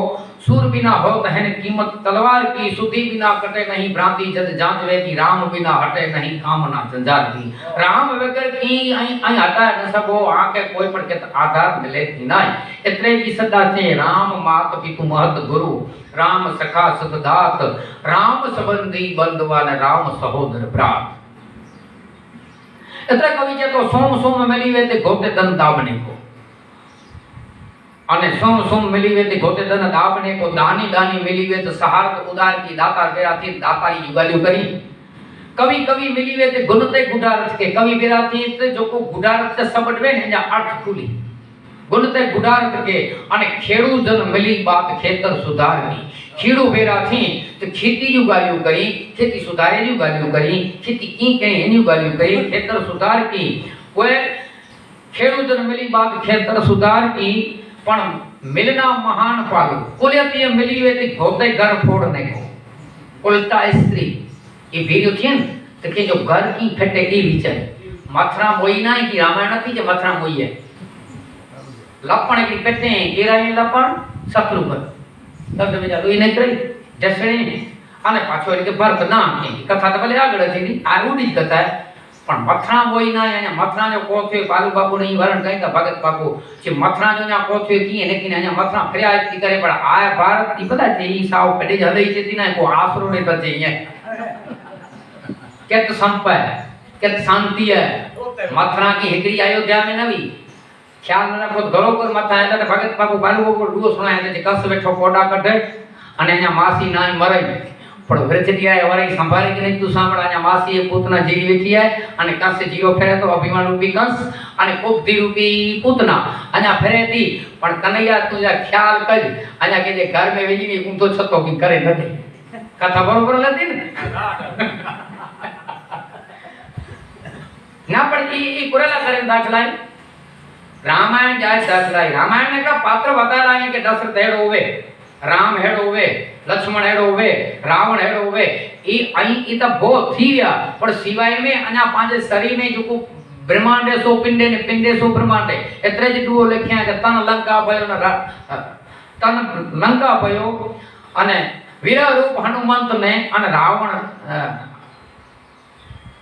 सूर बिना होत है न कीमत तलवार की सुधी बिना कटे नहीं भ्रांति जद जांचवे की राम बिना हटे नहीं कामना जंजाल की राम वगर की आई हटा न सबो आके कोई पर के आधार मिले की नाई इतने की सदा चे राम मात पितु महत गुरु राम सखा सतदात राम संबंधी बंधुवान राम सहोदर भ्रात इतने कवि जे तो सोम सोम मिली वे ते गोते धन दावने को अने सोम सोम मिली वे ते गोते धन दावने को दानी दानी मिली वे तो सहार को उदार की दातार बेराती दातारी युगालियो करी कवि कवि मिली वे ते गुणते गुडारत के कवि बेराती ते जो को गुडारत से सबटवे ने जा अर्थ खुली गुणते गुडारत के अने खेड़ू जन मिली बात खेतर सुधार की खेड़ू बेरा थी तो खेती जो गालियो करी खेती सुधारे जो गालियो करी खेती की कहीं एनी गालियो करी खेतर सुधार की कोई खेड़ू जन मिली बात खेतर सुधार की पण मिलना महान पालू कुलयती मिली वे ते गोते घर फोड़ने को उल्टा स्त्री ये वीडियो थी न तो के जो घर की फटे की विचार मथुरा मोई ना की रामायण थी जो मथुरा मोई है लपण की पेटे केराई लपण शत्रुघ्न तब में जादू इने करी जसणी अने पाछो इनके भरत नाम की कथा तो भले આગળ હતી આ ઉડી કથા પણ મથરા મોઈ ના અહીંયા મથરા જો કોથે બાલુ બાપુ ને વરણ કઈ કે ભગત બાપુ જે મથરા જો ન્યા કોથે કી એને કી અહીંયા મથરા ફર્યા કી કરે પણ આ ભારત ઈ બધા છે ઈ સાવ પેડે જદઈ છે તી ના કો આસરો ને તજે અહીંયા કેત સંપય કેત શાંતિ है मथुरा की हिकड़ी अयोध्या में नवी ख्याल न रखो घरो पर मथा है तो भगत बापू बालू को डुओ सुनाए तो कस बैठो कोडा कटे अने अने मासी नाई मरई पण वृद्धि आए वरई संभाली के नहीं तू सांभळ अने मासी पूतना जीवी वेठी है अने कंस जीरो फेरे तो अभिमान रूपी कंस अने कुब्धि रूपी पूतना अने फेरे थी पण कन्हैया तू जा ख्याल कर अने के जे घर में वेजी ने ऊंधो छतो की करे नथी कथा बरोबर लती ने ना पण ई कुरेला करे दाखलाई रामायण जाए दाखलाई रामायण ने का पात्र बता रहा है कि दशरथ हेड़ होवे राम हेड़ो हुए, लक्ष्मण हेड़ो हुए, रावण हेड़ो हुए, ई आई तो बहुत थी गया, पर सिवाय में अन्या पांच शरीर में जो ब्रह्मांडे सो पिंडे ने पिंडे सो ब्रह्मांडे एतरे ज दुओ लख्या के तन लंका भयो ने तन लंका भयो अने वीर रूप हनुमंत ने अने रावण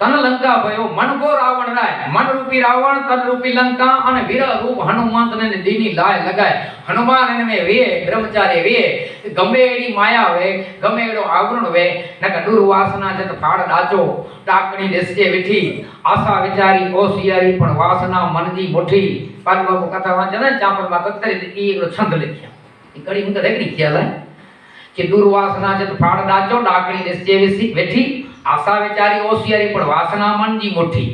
तन लंका भयो मन को रावण राय मन रूपी रावण तन रूपी लंका अने वीर रूप हनुमंत ने दीनी लाय लगाए हनुमान ने वे ब्रह्मचारी वे गमे एडी माया वे गमे एडो आवरण वे नक दुर्वासना जत फाड़ डाचो डाकणी देसजे विठी आशा विचारी ओसियारी पण वासना मन जी मुठी पर बाबू कथा वांचे ने चापल मा कतरी ई एडो छंद लिख्या ई कड़ी मुंडे रेगड़ी ख्याल है कि दुर्वासना जत फाड़ डाचो डाकणी देसजे विठी आशा विचारी ओसियारी पण वासना मन जी मुठी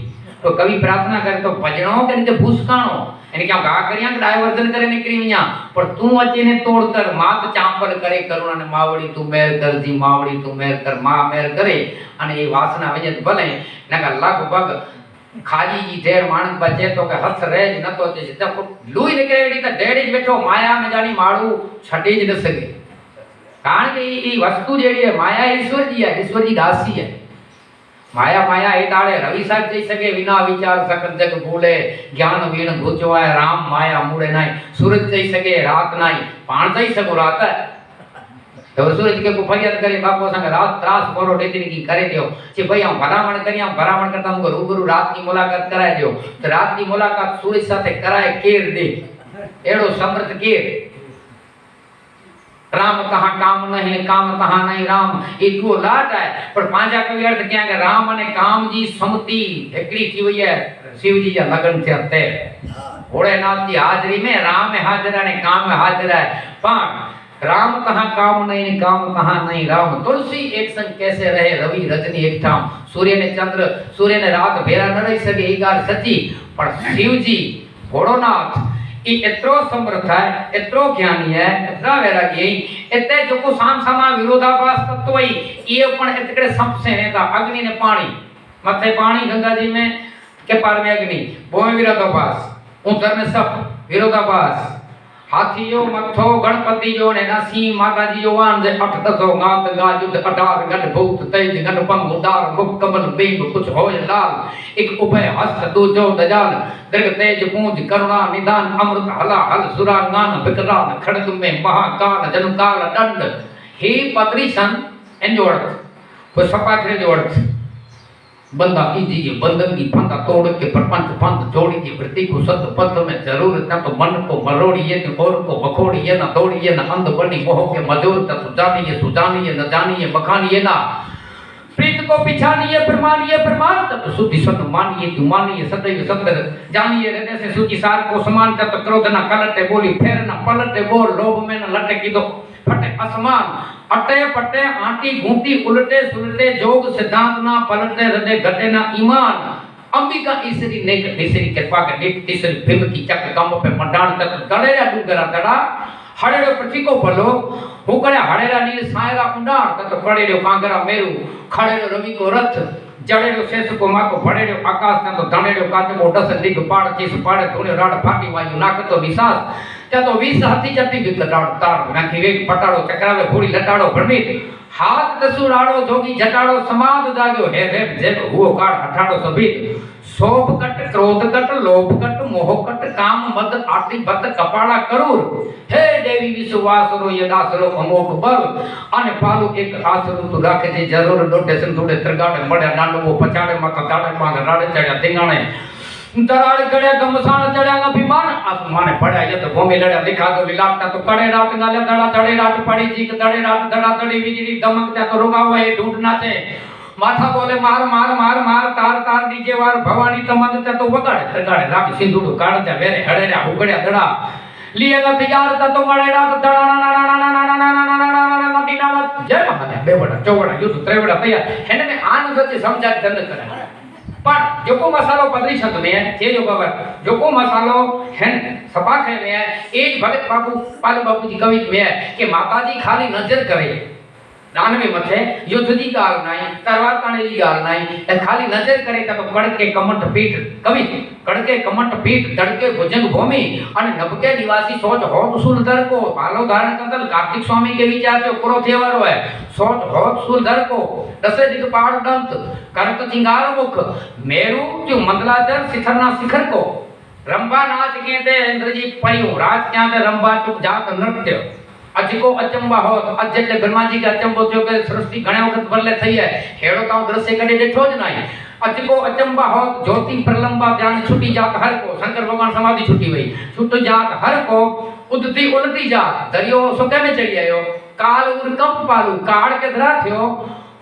तो कवि प्रार्थना करे तो भजणो के नीचे भूसकाणो यानी क्या गा करिया के डायवर्जन करे निकरी मिया पर तू अचे ने तोड़ कर मात चांपल करे करुणा ने मावड़ी तू मेर कर जी मावड़ी तू मेर कर मां मेर करे अने ये वासना वजे भले नका लगभग खाजी जी ढेर मानक बचे तो के हथ रेज न तो जे त लुई निकरे एडी त डेड़ी बैठो माया में जानी माड़ू छटी ज न सके कारण के ई वस्तु जेडी है माया ईश्वर जी दासी है माया माया ए ताड़े रवि साहब जई सके विना विचार सकत जग भूले ज्ञान वीण गुजवाए राम माया मूड़े नाई सूरज जई सके रात नाई पाण जई सको रात तो सूरज के को फरियाद करे बापो संग रात त्रास करो डेतरी की करे दियो जे भाई हम भरामण करिया भरामण करता हमको रूबरू रात की मुलाकात कराए दियो तो रात की मुलाकात सूरज साथे कराए केर दे एड़ो समर्थ केर राम कहा काम नहीं काम कहा नहीं राम ये दो लाट है पर पांचा कवि अर्थ क्या कि राम ने काम जी समति एकड़ी की हुई है शिव जी या लगन से अते भोलेनाथ की हाजरी में राम में हाजिर है काम में हाजिर है पर राम कहा काम नहीं राम तुलसी एक संग कैसे रहे रवि रजनी एक ठाम सूर्य ने रात भेरा न रही सके ई गाल सच्ची पर शिव जी भोलेनाथ ई एत्रो समर्थ है एत्रो ज्ञानी है एत्रा वैरागी एते जो को साम सामा विरोधाभास तत्व है ये पण एतकड़े संपसे नेता अग्नि ने पानी मथे पानी गंगा जी में के पार में अग्नि बोए विरोधाभास उतर में सब विरोधाभास हाथियो मथो गणपति जो ने नसी माता जी जो वान जे अठ दसो गात गा युद्ध अठार गण भूत तेज गण पम उदार मुख कमल बेब कुछ होय लाल एक उभय हस्त दूजो दजान दृग तेज पूंज करुणा निदान अमृत हला हल सुरांगान विकरान खड़ग में महाकाल जनुकाल दंड हे पत्रीसन एंजोड़ को सपाखरे जोड़ बंदा कीजिए बंधन की फंदा तोड़ के प्रपंच पंथ जोड़िए वृत्ति को सत पथ में जरूर न तो मन को मरोड़िए न और को बखोड़िए न तोड़िए न अंध बनी मोह के मजूर तक सुजानिए न जानिए बखानिए ना प्रीत को पिछानिए प्रमाण तब शुद्धि सत मानिए तू मानिए सदैव सत्य जानिए हृदय से सूची सार को समान तब क्रोध न कलटे बोली फेर न पलटे बोल लोभ में न लटे की दो फटे असमान अटे पटे आंटी घूंटी उलटे सुलटे जोग सिद्धांत ना पलटे हृदय घटे ना ईमान अंबिका ईश्वरी नेक ईश्वरी कृपा के नेक तीसरी फिल्म की चक कंब पे मंडाण तक गड़ेरा डूंगरा दड़ा हड़ेरो प्रतीको भलो हुकड़े हड़ेरा नील सायरा उंडाण तक कड़ेरो कांगरा मेरू खड़ेरो रवि को रथ जड़ेरो शेष को माको भड़ेरो आकाश न तो धड़ेरो काचमो दस दिग पाड़ चीस पाड़े धुने राड फाटी वायु नाक तो निसास त्या तो 20 हाथी चट्टी भी लटाड़ तार नाखी वेग पटाड़ो चक्रावे फूड़ी लटाड़ो भ्रमित हाथ दसुराड़ो जोगी जटाड़ो समाध जाग्यो हे रे जेब हुओ काड़ हठाड़ो सभीत शोभ कट क्रोध कट लोभ कट मोह कट काम मद आटी बत कपाड़ा करूर हे देवी विश्वासरो यदासरो अमोघ बल अने पालू एक आसरो तू राखे जे जरूर डोटे संतुड़े त्रिगाड़े मड़े नांडवो पचाड़े माता दाड़े मांग राड़े चढ़ा दिंगाणे दराड़ गड़े गमसान चढ़ा अभिमान आसमाने पड़ा ये तो भूमि लड़ा लिखा तो लिलाटा तो कड़े रात गाले दड़ा दड़े रात पड़ी जी दड़े रात दड़ा दड़ी बिजली दमकता तो रुका हुआ ये ढूंढ नाचे माथा बोले मार मार मार मार तार तार डीजे वार भवानी तमंदता तो वगाड़े तगाड़े राग सिंधुड़ो काढ़ता वेरे हड़ेरा हुकड़या दड़ा लिएगा तैयार ता तो मड़े रात दड़ा ना ना ना ना ना ना ना ना ना नदी नाला जय महादेव बेवड़ा चौवड़ा युद्ध त्रेवड़ा तैयार हेने में आन सच्ची समझा दंड करे पर जोको मसालो पदरी छत में है ये जो बाबा जोको मसालो है सपाखे में है एक भगत बाबू पाल बाबू जी कवि में है कि माताजी खाली नजर करे दानवे मथे युद्ध की गाल नहीं, तलवार ताने की गाल नहीं, खाली नजर करे तो कड़के कमंड पीठ कवि कड़के कमंड पीठ धड़के भुजंग भूमि और नभके निवासी सोच होत सुंदर को बालो धारण करतल कार्तिक स्वामी के विचार से पूरो थेवारो है सोच होत सुंदर को दसे दिगपाल दंत करत चिंगार मुख मेरु जो मंदलाचर शिखरना शिखर को रंबा नाच कहते इंद्रजी पयो राज क्या रंबा चुप जात नृत्य अजको अचंबा होत अज એટલે બ્રહ્માજી કે અચંબો થયો કે સૃષ્ટિ ઘણા વખત બદલે થઈ જાય હેડો તો દ્રશ્ય કડે દેખો જ નહીં अजको अचंबा होत ज्योति प्रलंबा ध्यान छुटी जात हर को शंकर भगवान समाधि छुटी हुई छुट जात हर को उदती उलटी जात दरियो सुके में चढ़ी आयो काल उर कंप पालू काड़ के धरा थयो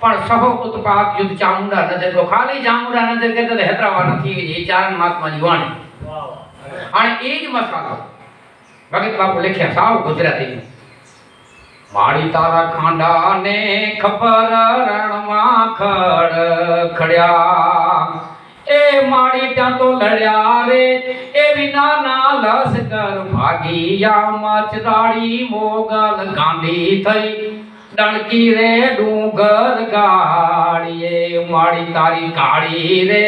पण सहो उत्पात युद्ध चामुंडा नजर को खाली चामुंडा नजर के तो हेतरावा નથી એ ચારણ મહાત્મા ની વાણી અને એ જ મસાલો ભગત બાપુ લખ્યા સાવ ગુજરાતી माड़ी तारा खांडा ने खबर रणमा खड़ खड़िया ए माड़ी त्या तो लड़िया रे ए बिना ना लश्कर भागी या मचराड़ी मोगल गांधी थई डणकी रे डूंगर गाड़िए माड़ी तारी काड़ी रे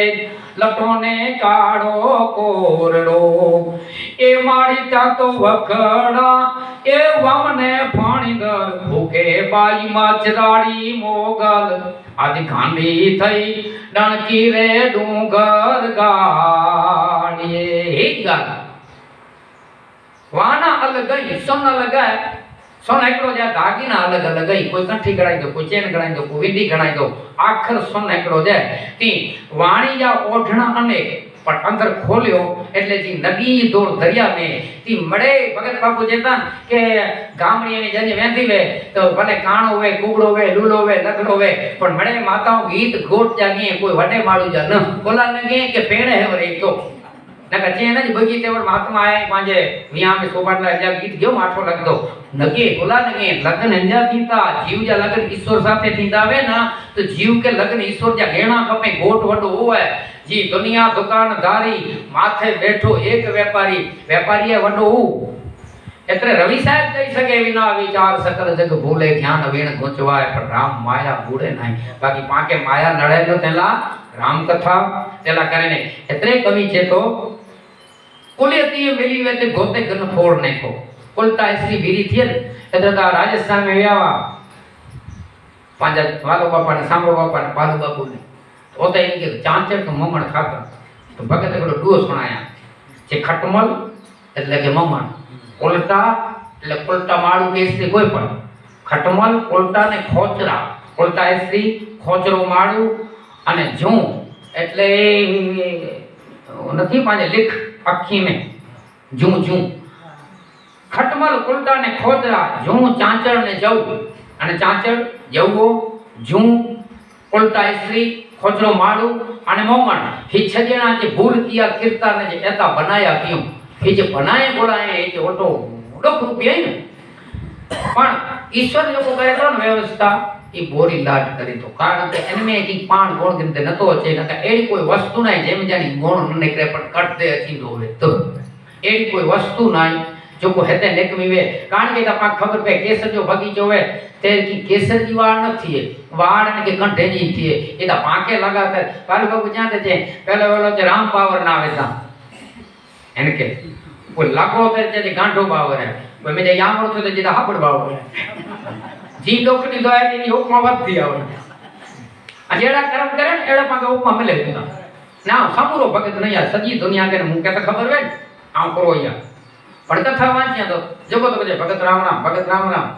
लटोने काड़ो कोरड़ो ए माड़ी त्या तो वखड़ा ए वमने फाणी दर भूखे बाई मचराड़ी मोगल आदि गांधी थई डणकी रे डूंगर गाड़िए ही गाल वाना अलग गई सोन अलग है सोन एकड़ो जा दागीना अलग अलग गई कोई कंठी गणाई दो कोई चेन गणाई दो कोई विंदी गणाई दो आखर सोन एकड़ो जाए ती वाणी जा ओढ़ना अनेक पर अंदर खोलियो એટલે जी नदी दौड़ दरिया में ती मड़े भगत बापू जेता के गामड़ी ने जने वेंदी वे तो भले काणो वे कुगड़ो वे लूलो वे लगड़ो वे पण मड़े माताओं गीत गोट जागी कोई वडे माळू जा न कोला लगे के पेड़े है रे तो नका चेन जी बगीचे पर महात्मा आए मांजे मियां में सोबाटला जा गीत गयो माठो लगदो नगे कोला लगे लगन हंजा थीता जीव जा लगन ईश्वर साथे थींदा वे ना तो जीव के लगन ईश्वर जा घेणा खपे गोट वडो होवे जी दुनिया दुकानदारी माथे बैठो एक व्यापारी व्यापारी है वडो हु एतरे रवि साहब कही सके विना विचार सकल जग भूले ज्ञान वीण गुंचवाए पर राम माया बूढ़े नहीं बाकी पाके माया नड़े नो तेला राम कथा तेला करे ने एतरे कवि छे तो कुलियती मिली वे ते गोते गन फोड़ ने को उल्टा इसली बीरी थी एतरे ता राजस्थान में व्यावा पांजा वालो बापा ने सांभो बापा ने पालू बापू ने ओते इनके चांचर तो मोमण खाता तो भगत को डुओ सुनाया जे खटमल એટલે કે મોમણ ઉલટા એટલે ઉલટા માળું કેસરી કોઈ પણ ખટમલ ઉલટા ને ખોચરા ઉલટા એસરી ખોચરો માળું અને જૂ એટલે નથી પાજે લીખ અખી में જૂ જૂ ખટમલ ઉલટા ને ખોચરા જૂ ચાંચળ ને જવ અને ચાંચળ જવો જૂ ઉલટા એસરી खोचरो माड़ू अने मोमण ही छजेना जे भूल किया कीर्तन ने जे एता बनाया क्यों हे जे बनाए बोलाए हे जे ओटो डोक रूपिया ने पण ईश्वर जो को करे तो व्यवस्था ई बोरी लाट करे तो कारण के एनमे की पाण गुण गिनते नतो अचे न एडी कोई वस्तु नहीं जेम जानी गुण न निकरे पण कटते अची होवे तो एडी कोई वस्तु नहीं जो को हेते नेकमी वे कारण के आपा खबर पे केसर जो बगीचो वे ते की केसर जी वाड़ न थी वाड़ ने के कंठे जी थी एदा पाके लगाता काल बाबू जानते छे पहले वालो जे राम पावर ना आवे ता एनके कोई लागो ते जे गांठो पावर है कोई में जे यामरो तो जे हापड़ पावर है जी डोकनी दो है नी उपमा वधती आवे अजेड़ा कर्म करे एड़ा पाके उपमा मिले ना समूरो भगत नहीं आ सजी दुनिया के मुंह के तो खबर वे आ करो या पण कथा वांचिया तो जगो तो जे भगत राम राम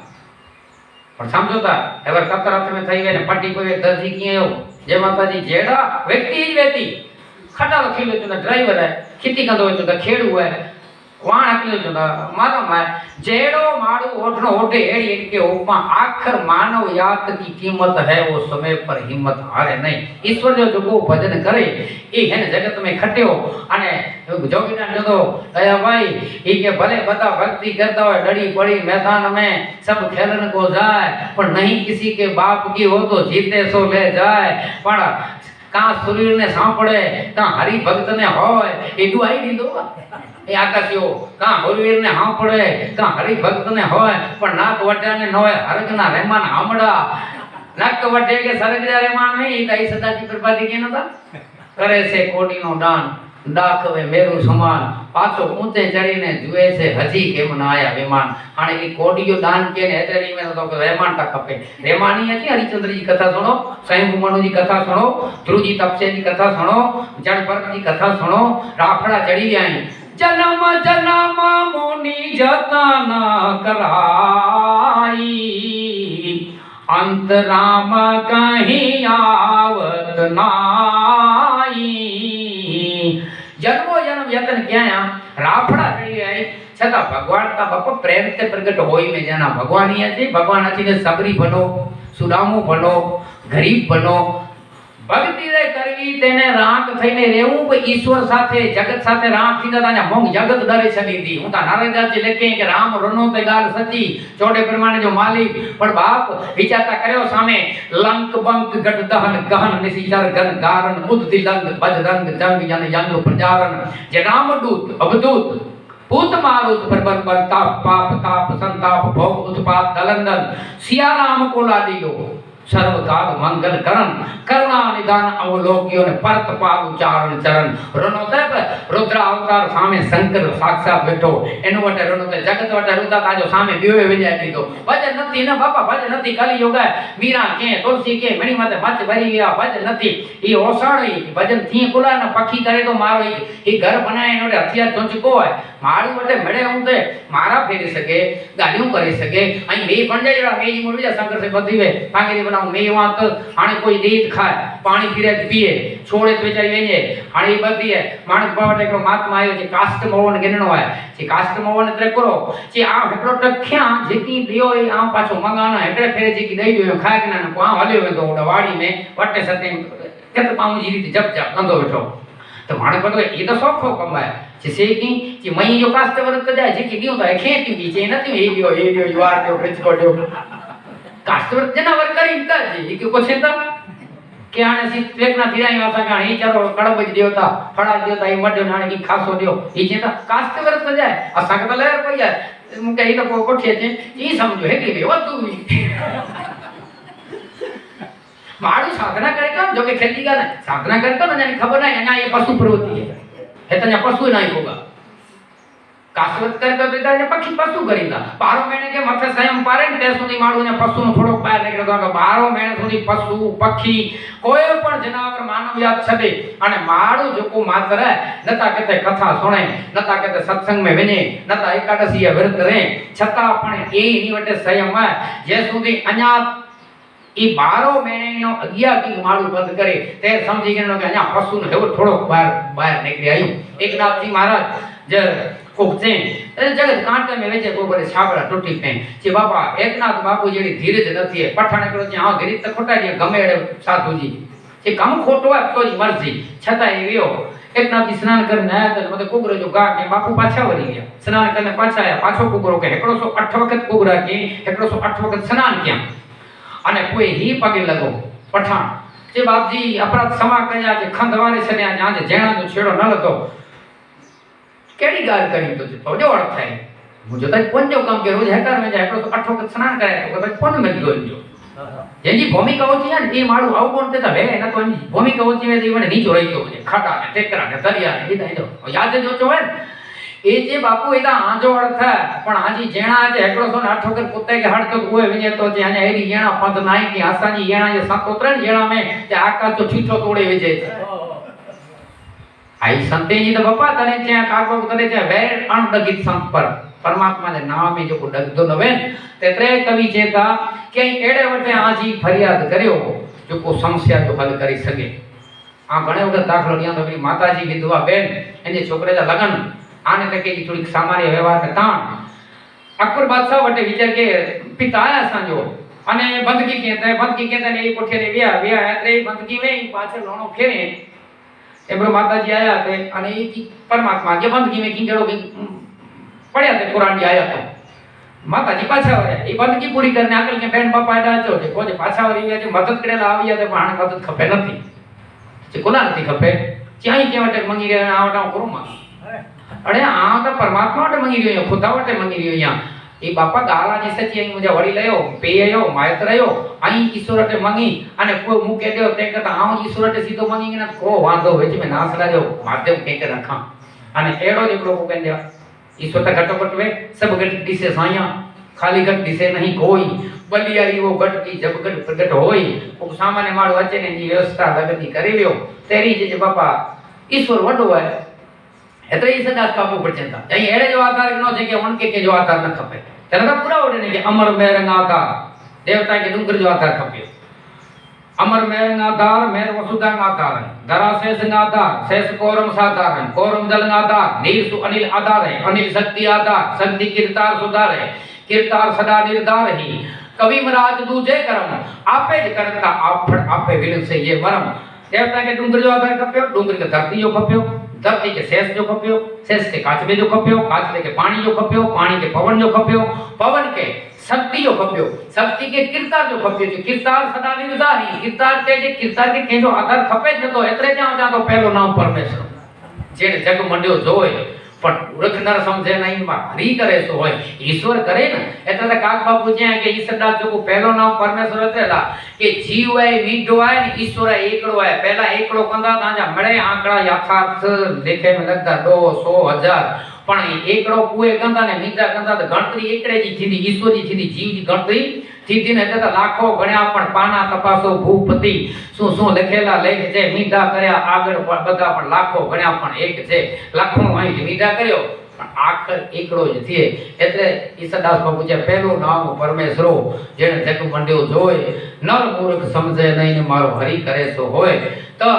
पर समझोता एवर कतरात में थई वे ने पट्टी कोई दर्जी कियो जे माताजी जेड़ा व्यक्ति ही व्यक्ति खटा लखीलो तो ड्राइवर है खेती कंदो तो खेड़ू है वाण अकलो तो मारो मार जेड़ो माड़ू ओठनो ओठे एड़ी के उपमा आखिर मानव यात की कीमत है वो समय पर हिम्मत हारे नहीं ईश्वर जो को भजन करे ई है जगत में खट्यो अने जोगीना जो दया भाई ई के भले बता भक्ति करता है डड़ी पड़ी मैदान में सब खेलन को जाए पर नहीं किसी के बाप की हो तो जीते सो ले जाए पर કાં સુરીરને સાંભળે કાં હરિભક્તને હોય એટલું આવી દીધું એ આકાશીઓ કાં હરિવીરને સાંભળે કાં હરિભક્તને હોય પણ નાક વટાને ન હોય હરકના રહેમાન આમડા નાક વટે કે સરગજા રહેમાન નહીં એ કઈ સદાજી પ્રભાતી કે નતા કરે છે કોટીનો દાન દાખવે મેરુ સમાન પાછો ઊંચે ચડીને જુએ છે હજી કેમ ના આયા વિમાન અને એ કોડીયો દાન કે ને એટલે મેં તો રહેમાન તા ખપે રહેમાની હતી હરિચંદ્રજી કથા સુનો સ્વયં મનુજી કથા સુનો ધ્રુવજી તપસેજી કથા સુનો જળભરતજી કથા સુનો રાફડા ચડી ગયા જન્મ જન્મ મુનિ જતન કરાઈ અંતરામ કહી આવત નાઈ જન્મો જન્મ યતન ક્યાં રાફડા ચડી ગયા છતાં ભગવાન કા બાપા પ્રેમ તે પ્રગટ હોય મે જાના ભગવાન અહીંયા છે ભગવાન હતી ને સબરી બનો સુદામો બનો ગરીબ બનો ભક્તિ રે કરવી તેને રાખ થઈને રહેવું પણ ઈશ્વર સાથે જગત સાથે રાખ થીને તાને મોંગ જગત ડરે છડીદી હું તા નારાયણદાસજી લખે કે રામ રનો તે ગાલ સચી ચોડે પ્રમાણે જો માલિક પણ બાપ વિચારતા કર્યો સામે લંક બંક ગટ દહન ગહન નિસીચર ગન ગારન બુદ્ધિ લંક બજરંગ જંગ જન યંગ પ્રજારન જે રામદૂત અવધૂત ભૂત મારુત પરબન તાપ પાપ તાપ સંતાપ ભોગ ઉત્પાત દલંદન સિયા રામ को लादियो सर्वकाल मंगल करण करुणा निदान अवलोकियों ने परत पाल उच्चारण चरण रनोते रुद्र अवतार सामे शंकर साक्षात बैठो एनो वटे रनोते जगत वटे रुद्र ताजो सामे बिवे विजय दीदो भजन नथी ने बापा भजन नथी कली युग मीरा के तुलसी के मणि माते मच भरी गया भजन नथी ई ओसाणी भजन थी कुला ने पखी करे तो मारो ई घर बनाए नोटे हथियार चोंचको है मारू वटे मड़े हुंते मारा फेरी सके गाड़ियों करी सके अई मे पण जायरा मे ई मुरजा शंकर से बधी वे पांगेरी बनाऊ मे वात हाने कोई देत खाए पानी पीरे पिए छोड़े तो बेचारी वेजे हाने बधी है माणस बावटे को महात्मा आयो जे काष्ट मोहन गिननो है जे काष्ट मोहन तरे करो जे आ हेटलो टख्या जेकी दियो ए आ पाछो मंगाना हेटले फेरे जेकी दई दियो खाए के ना को आ हल्यो वे तो वाड़ी में वटे सते केत पाऊ जी रीते जप जप कंदो बैठो तो माणस बतो ये तो सौखो कमाए जिसे कि मई जो काष्ट व्रत जाए जेकी दियो तो खेती बीजे नथी ए दियो युवार दियो फ्रिज को दियो काष्ट व्रत जनावर करी काजे ई को छेता के आने सी पेकना थिराई वासा का ही चारो कड़ब देवता फड़ा देवता ई मड्यो नाने की खासो दियो ई छेता काष्ट व्रत जाए असा के लहर पई जाए मुके ई तो कोठे छे ई समझो है कि वतु मारू साधना करे का जो के खेती का साधना करे तो ना खबर नहीं अन्या ये पशु प्रवृत्ति है तो पशु नहीं होगा कासरत करे तो बेटा ने पक्षी पशु करीदा 12 महीने के मथे स्वयं पारे ने ते सुधी माडू ने पशु नो थोड़ो पार निकळे तो 12 महीने सुधी पशु पक्षी कोई पण जनावर मानव याद छदे अने माडू जोको मात्र नता केते कथा सुणे नता केते सत्संग में विने नता एकादशी व्रत रे छता पण ए नी वटे स्वयं जे सुधी अन्या ई 12 महीने नो 11 की माडू बंद करे ते समझी गेनो के अन्या पशु नो हेवो थोड़ो बाहर निकली आयो एकनाथ जी महाराज जे कोकचे जगत कांटे में वेचे को बरे छाबड़ा टूटी पे जे बाबा एकनाथ बापू जेडी धीरज नथी है पठाण करो जे हां धीरज त खोटा जे गमे एड़े साधु जी जे कम खोटो है तो जी मर्जी छता ए वियो एकनाथ जी स्नान करने आया तो मते कुगरो जो गा के बापू पाछा वरी गया स्नान करने पाछा आया पाछो कुगरो के 108 वखत कुगरा के 108 वखत स्नान किया अने कोई ही पगे लगो पठाण जे बाप जी अपराध क्षमा कया जे खंडवारे छने आ जे जेणा जो छेड़ो न लतो केड़ी गाल करी तो जो अर्थ है मुझे तो कोन जो काम के रोज हेकर में जाए तो 8 वक्त स्नान करे तो कोन में जो जेजी भूमिका होती है ये मारू आउ कोन ते वे ना तो भूमिका होती है जीवन नीचो रही तो खाटा ने टेकरा ने दरिया ने ईदा जो याद जो जो है ए जे बापू एदा आजो अर्थ है पण आजी जेणा जे 108 वक्त कुत्ते के हट तो ओए विजे तो जे आने एडी जेणा पद नाई की आसानी जेणा जे सतोत्रन जेणा में ते आकाश तो ठीठो तोड़े विजे आई संते जी तो बापा तने चे काको तने चे वेर अनडगित संत पर परमात्मा ने नाम में जो को डगदो नवे तेतरे कवि चेता के एड़े वटे आजी फरियाद करयो जो को समस्या जो हल करी सके आ घणे वखत दाखलो लिया तो माताजी विधवा बेन एने छोकरे दा लगन आने तक की थोड़ी सामान्य व्यवहार में ताण अकबर बादशाह वटे विचार के पिता आया सांजो अने बंदगी कहते ने ई कोठे रे व्या एतरे बंदगी में पाछे लोणो फेरे एमरो माताजी आया थे अने ई परमात्मा के बंदगी में किंगड़ो के पड़या थे कुरान जी आया तो माताजी पाछा वरे ई बंदगी पूरी करने आकल के बेन बापा आया छो जे कोजे पाछा वरी जे मदद करेला आविया ते पण मदद खपे नथी જે કોના નથી ખપે ક્યાંય કેવા માટે મંગી રહ્યા આ વટા કરું માં અરે આ તો પરમાત્મા માટે મંગી રહ્યો ખુદા માટે મંગી રહ્યો અહીંયા એ બાપા ગાલા જે સચી અહીં મુજા વડી લયો પેયો માયત રહ્યો અહીં ઈશ્વરતે મંગી અને કોઈ મૂકે દેવ તે કરતા આવ ઈશ્વરતે સીધો મંગી ને કો વાંધો હોય છે મે નાસડા દેવ માધ્યમ કે રખા અને એડો જ લોકો કહે દે ईश्वर का घटोपट में सब घट दिसे साया खाली घट दिसे नहीं कोई बलियारी वो घट की जब घट प्रगट होई वो सामान्य मारो अचे ने जी व्यवस्था लगती करी लियो तेरी जे बापा ईश्वर वडो है एतरे ही सदा काबू पर चंदा यही एड़े जो आधार नो छे के उनके के जो आधार न खपे तेरा पूरा ओडे ने के अमर मेरंग आधार देवता के डुंगर जो आधार खपे अमर मेरंग आधार मेर वसुदांग आधार धरा शेष आधार शेष कोरम साधार कोरम जल आधार नीर सु अनिल आधार है अनिल शक्ति आधार शक्ति कीर्तार सुधार है कीर्तार सदा निर्धार ही कवि महाराज दूजे करम आपे ज करता आपड़ आपे विल से ये मरम देवता के डुंगर जो आधार खप्यो डुंगर के धरती जो खप्यो धरती के शेष जो खप्यो शेष के काचबे जो खप्यो काचबे के पानी जो खप्यो पानी के पवन जो खप्यो पवन के शक्ति जो खप्यो शक्ति के कीर्तार जो खप्यो जो कीर्तार सदा निर्धारी कीर्तार के के जो आधार खपे ज तो एतरे जा तो पहलो नाम परमेश्वर जेने जग मंड्यो जोय पण मूर्ख नर समझे नहीं मा हरि करे सो होय ईश्वर करे न एतले काक बापू जे के ईश्वर जो को पहलो नाम परमेश्वर एतला के जीव है मीठो है न ईश्वर एकड़ो है पहला एकड़ो कंदा ताजा मळे आंकड़ा यथार्थ देखे में लगता 100 1000 पण एकड़ो कुए कंदा ने मीठा कंदा तो गणतरी एकड़े जी थी ईश्वर जी थी जीव जी गणतरी थी ने तो लाखों गण्या पण पाना तपासो भूपति सु लखेला लेख जे मीठा करया આગળ બધા પણ લાખો ગણ્યા પણ એક છે લાખો અહીં મીઠા કર્યો પણ આખર એકડો જ થયે એટલે ઈસદાસ બાપુ જે પહેલો નામ પરમેશ્વરો જેને જગ મંડ્યો જોય નર મૂર્ખ સમજે નહીં ને મારો હરિ કરે સો હોય તો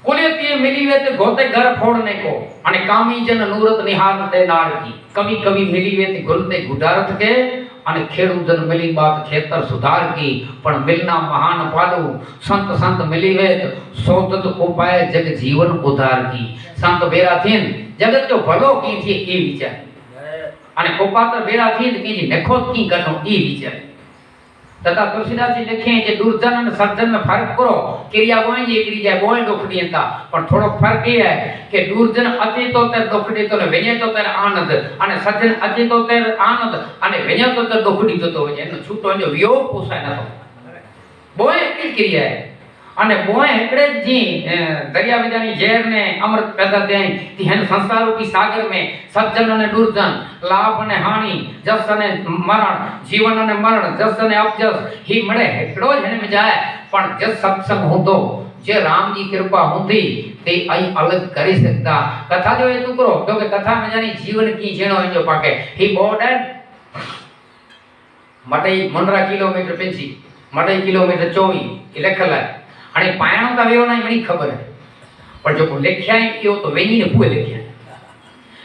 कुलियती मिली वे ते गोते घर फोड़ने को अने कामी जन नूरत निहार ते नार की कवि कवि मिली वे ते गुलते गुडारत के अने खेड़ू जन मिली बात खेतर सुधार की पण मिलना महान पालू संत संत मिली वे सोतत उपाय जग जीवन उधार की संत बेरा थीन जगत जो भलो की थी ई विचार अने कोपातर बेरा थीन की जी नखोत की कनो ई विचार तथा तुलसीदास जी लिखे कि दुर्जन और सज्जन में फर्क करो क्रिया गोई जी एकड़ी जाए गोई दुखड़ी था पर थोड़ो फर्क ये है कि दुर्जन अचे तो तेर दुखड़ी तो ने वेने तो तेर आनंद अने सज्जन अचे तो तेर आनंद अने वेने तो तेर दुखड़ी तो होय एनो छूटो जो वियोग पोसाय न तो बोए की क्रिया है अने बोए एकड़े जी दरिया विदानी जहर ने अमृत पैदा थे ती हन संसार रूपी सागर में सज्जन ने दुर्जन लाभ ने हानि जस ने मरण जीवन ने मरण जस ने अपजस ही मळे एकड़ो ज ने जाए पण जस सत्संग होतो जे राम जी कृपा होती ते आई अलग करी सकता कथा जो हेतु करो क्योंकि कथा में जानी जीवन की जेणो जो पाके ही बोर्ड है मटई 15 किलोमीटर पेंची मटई किलोमीटर 24 लखल है अने पायणो का वेव नहीं मनी खबर है पर जो लेख्या क्यों तो वेनी ने पुए लेख्या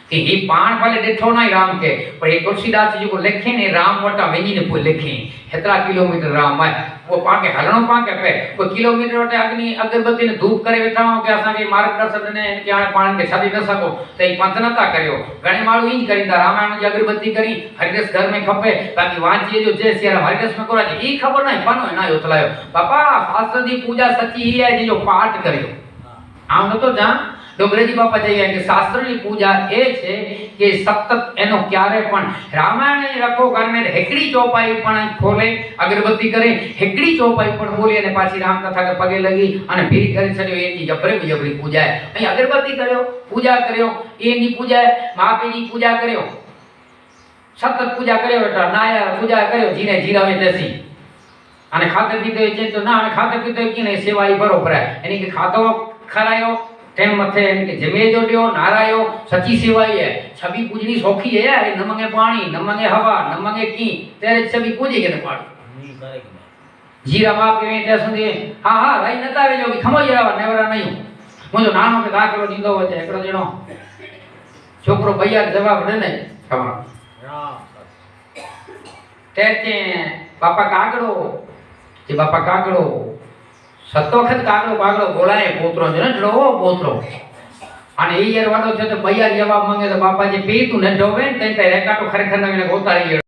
कि ही पाण वाले देखो ना राम के पर ये तुलसीदास जी को लिखे ने राम वटा वेनी ने पुए लिखे हेतरा किलोमीटर राम है वो पाके हलणो पाके पे कोई किलोमीटर वटे अग्नि अगरबत्ती ने धूप करे बैठा हो के असा के मार्गदर्शन ने के आने पाण के छादी न सको तो ई पंथ नता कर्यो घणे माळू ई करींदा रामायण जी अगरबत्ती करी हरिदास घर में खपे बाकी वांची जो जे सिया हरिदास में कोरा ई खबर नहीं पनो ना योतलायो बापा शास्त्र दी पूजा सच्ची ही है जो पाठ कर्यो आम न तो जा डोंगरेजी बापा जઈએ કે શાસ્ત્રની પૂજા એ છે કે સતત એનો ક્યારે પણ રામાયણ રખો ઘર में हेकड़ी चौपाई पण खोले अगरबत्ती करे हेकड़ी चौपाई पण बोली અને પાછી રામ કથા કે પગે લગી અને ભીરી કરી છડ્યો એની જબરી પૂજા है અહીં अगरबत्ती કર્યો પૂજા કર્યો એની પૂજા માપેની પૂજા કર્યો સતત પૂજા કર્યો બેટા નાયા પૂજા કર્યો જીને જીરાવે તેસી અને ખાતે પીતે છે તો ના અને ખાતે પીતે કે ને સેવાઈ બરોબર એની કે ખાતો ખરાયો टेम मथे के जमे जो दियो नारायो सच्ची सेवाई है छवि पूजनी सौखी है यार न मंगे पानी न मंगे हवा न मंगे की तेरे छवि पूजे के न पाड़ी जीरा बाप के ते सुंदे हां हां भाई नता वे जो खमो जरा नेवरा नहीं मुजो नानो के दाखलो दींदो हो छे एकड़ो जणो छोकरो भैया जवाब दे ने खमा ते पापा कागड़ो जे बापा कागड़ो सत वखत कागड़ो बागड़ो बोलाए पोतरो जो नढड़ो पोतरो अने ई यर वाडो छे तो भैया जवाब मांगे तो बापा जी पी तू नढो वे ते रेकाटो खरेखर ने गोतारी